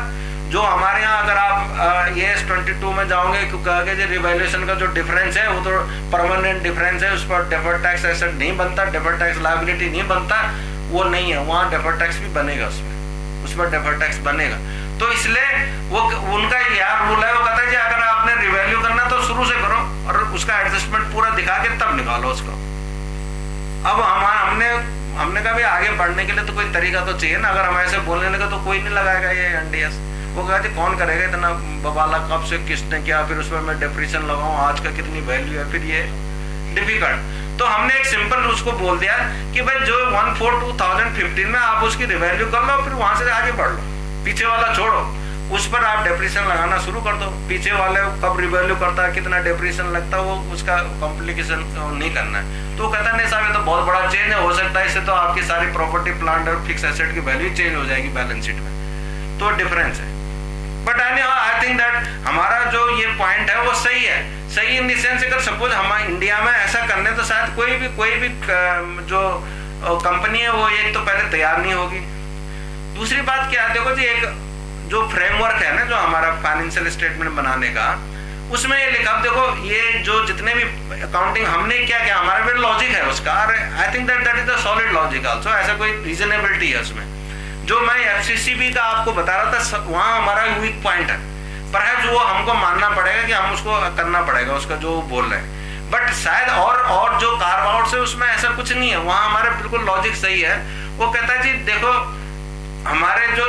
जो हमारे यहाँ, अगर आप ES 22 में जाओगे क्योंकि रिवैल्यूएशन का जो डिफरेंस है वो तो परमानेंट डिफरेंस है, उस पर डेफर्ड टैक्स एसेट नहीं बनता, डेफर्ड टैक्स लायबिलिटी नहीं बनता, वो नहीं है। वहाँ डेफर्ड टैक्स भी बनेगा, उस पर डेफर्ड टैक्स बनेगा। तो इसलिए वो उनका यार रूल है, वो कहता है जी अगर आपने रिवैल्यू करना तो शुरू से करो और उसका एडजस्टमेंट पूरा दिखा के तब निकालो उसको। अब हमने कहा भी आगे बढ़ने के लिए तो कोई तरीका तो चाहिए ना, अगर हम ऐसे बोलने लगे तो कोई नहीं लगाएगा ये NDS। वो कहा जी कौन करेगा इतना बबाला, कब से किसने किया, फिर उसमें मैं डेप्रिसिएशन लगाऊं, आज का कितनी वैल्यू है, फिर ये डिफिकल्ट। तो हमने एक सिंपल उसको बोल दिया कि भाई जो 1/4/2015 में आप उसकी रिवैल्यू कर लो, फिर वहां से आगे बढ़ लो, पीछे वाला छोड़ो, उस पर आप डेप्रिसिएशन लगाना शुरू कर दो। पीछे वाले कब रिवैल्यू करता है, कितना डेप्रिसिएशन लगता है, वो उसका कॉम्प्लिकेशन नहीं करना है। तो कहता नहीं साहब ये तो बहुत बड़ा चेंज है, हो सकता है इससे तो आपकी सारी प्रॉपर्टी प्लांट और फिक्स एसेट की वैल्यू चेंज हो जाएगी बैलेंस शीट में, तो डिफरेंस है। बट आई थिंक दैट हमारा जो ये पॉइंट है वो सही है, सही इन द सेंस अगर सपोज हम इंडिया में ऐसा करने तो शायद कोई भी जो कंपनी है वो एक तो पहले तैयार नहीं होगी। दूसरी बात क्या है, देखो जी एक जो फ्रेमवर्क है ना जो हमारा फाइनेंशियल स्टेटमेंट बनाने का, उसमें ये लिखा, देखो ये जो जितने भी अकाउंटिंग हमने क्या क्या हमारा भी लॉजिक है उसका, I think that is the solid logic also, ऐसा कोई रीजनेबिलिटी है उसमें। जो मैं FCCB का आपको बता रहा था वहां हमारा वीक पॉइंट है, परहैप्स वो हमको मानना पड़ेगा कि हम उसको करना पड़ेगा उसका जो बोल रहे हैं। बट शायद और जो कार्व आउट से उसमें ऐसा कुछ नहीं है, वहां हमारा बिल्कुल लॉजिक सही है। वो कहता है जी देखो हमारे जो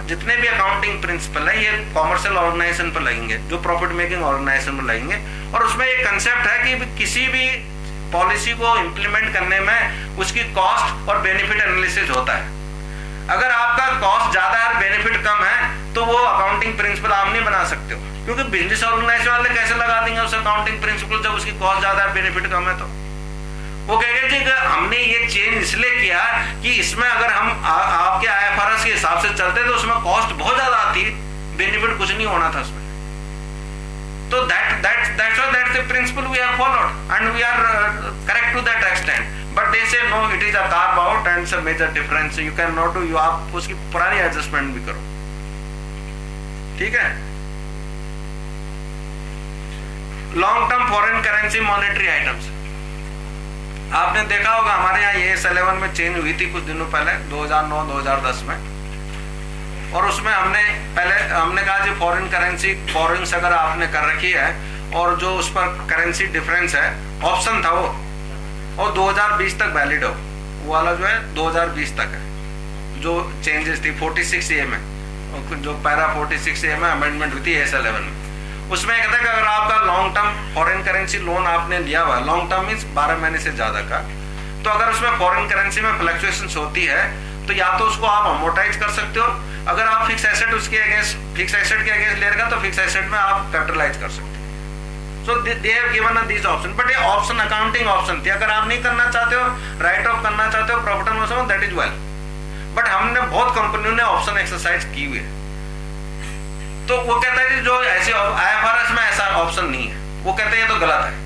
जितने भी अकाउंटिंग प्रिंसिपल है ये कॉमर्शियल ऑर्गेनाइजेशन पर लगेंगे, जो प्रॉफिट मेकिंग ऑर्गेनाइजेशन पर लगेंगे। और उसमें एक कंसेप्ट है कि किसी भी पॉलिसी को इम्प्लीमेंट करने में उसकी कॉस्ट और बेनिफिट एनालिसिस होता है। अगर आपका कॉस्ट ज्यादा है और बेनिफिट कम है तो वो अकाउंटिंग प्रिंसिपल आप नहीं बना सकते हो, क्योंकि बिजनेस ऑर्गेनाइजेशन वाले कैसे लगा देंगे उस अकाउंटिंग प्रिंसिपल जब उसकी कॉस्ट ज्यादा है बेनिफिट कम है। तो वो कहेंगे जी हमने ये चेंज इसलिए किया कि इसमें अगर हम आपके IFRS के हिसाब से चलते तो उसमें कॉस्ट बहुत ज्यादा आती, बेनिफिट कुछ नहीं होना था उसमें। तो that's the principle we have followed and we are correct to that extent. But they say no, it is a carve out and it's a major difference. You cannot do, आप उसकी पुरानी adjustment भी करो, ठीक है। Long term foreign currency monetary items, आपने देखा होगा हमारे यहाँ ES 11 में चेंज हुई थी कुछ दिनों पहले 2009-2010 में, और उसमें हमने कहा जी फॉरेन करेंसी फॉरेन्स अगर आपने कर रखी है और जो उस पर करेंसी डिफरेंस है, ऑप्शन था वो, और 2020 तक वैलिड हो, वो वाला जो है 2020 तक है। जो चेंजेस थी 46A में, जो पैरा 46A में अमेंडमेंट हुई थी ES 11 में, उसमें कहता है कि अगर आपका long term foreign currency loan आपने लिया हुआ, लॉन्ग टर्म मींस 12 महीने से ज्यादा का, तो अगर उसमें फॉरेन करेंसी में फ्लक्चुएशंस होती है तो या तो उसको आप अमोर्टाइज कर सकते हो, अगर आप फिक्स एसेट उसके अगेंस्ट फिक्स एसेट के अगेंस्ट ले रखा तो फिक्स एसेट में आप कैपिटलाइज कर सकते हो। So they have given us this option, but ये ऑप्शन अकाउंटिंग ऑप्शन थी, अगर आप नहीं करना चाहते हो, राइट ऑफ करना चाहते हो profit and loss that is well, but हमने बहुत कंपनियों ने ऑप्शन एक्सरसाइज की हुई है। तो वो कहता है जो ऐसे IFRS में ऐसा ऑप्शन नहीं है, वो कहते हैं ये तो गलत है।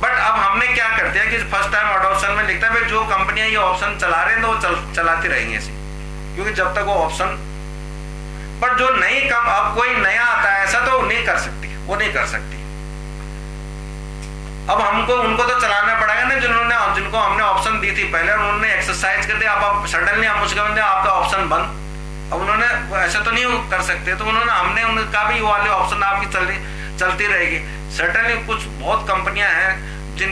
बट अब हमने क्या करते हैं कि फर्स्ट टाइम अडॉप्शन में लिखता है जो कंपनियां ये ऑप्शन चला रहे हैं तो वो चलाती रहेंगी ऐसी, क्योंकि जब तक वो ऑप्शन, बट जो नई अब कोई नया आता है ऐसा तो नहीं कर सकती, वो नहीं कर सकती। अब उनको तो चलाना पड़ेगा ना, जिनको हमने ऑप्शन दी थी पहले, उन्होंने एक्सरसाइज कर दिया, अब सडनली हम उसके आपका ऑप्शन बंद, अब उन्होंने ऐसा तो नहीं कर सकते, तो उन्होंने हमने उनका भी वाले ऑप्शन आपकी चलती रहेगी। सर्टेनली कुछ बहुत कंपनियां हैं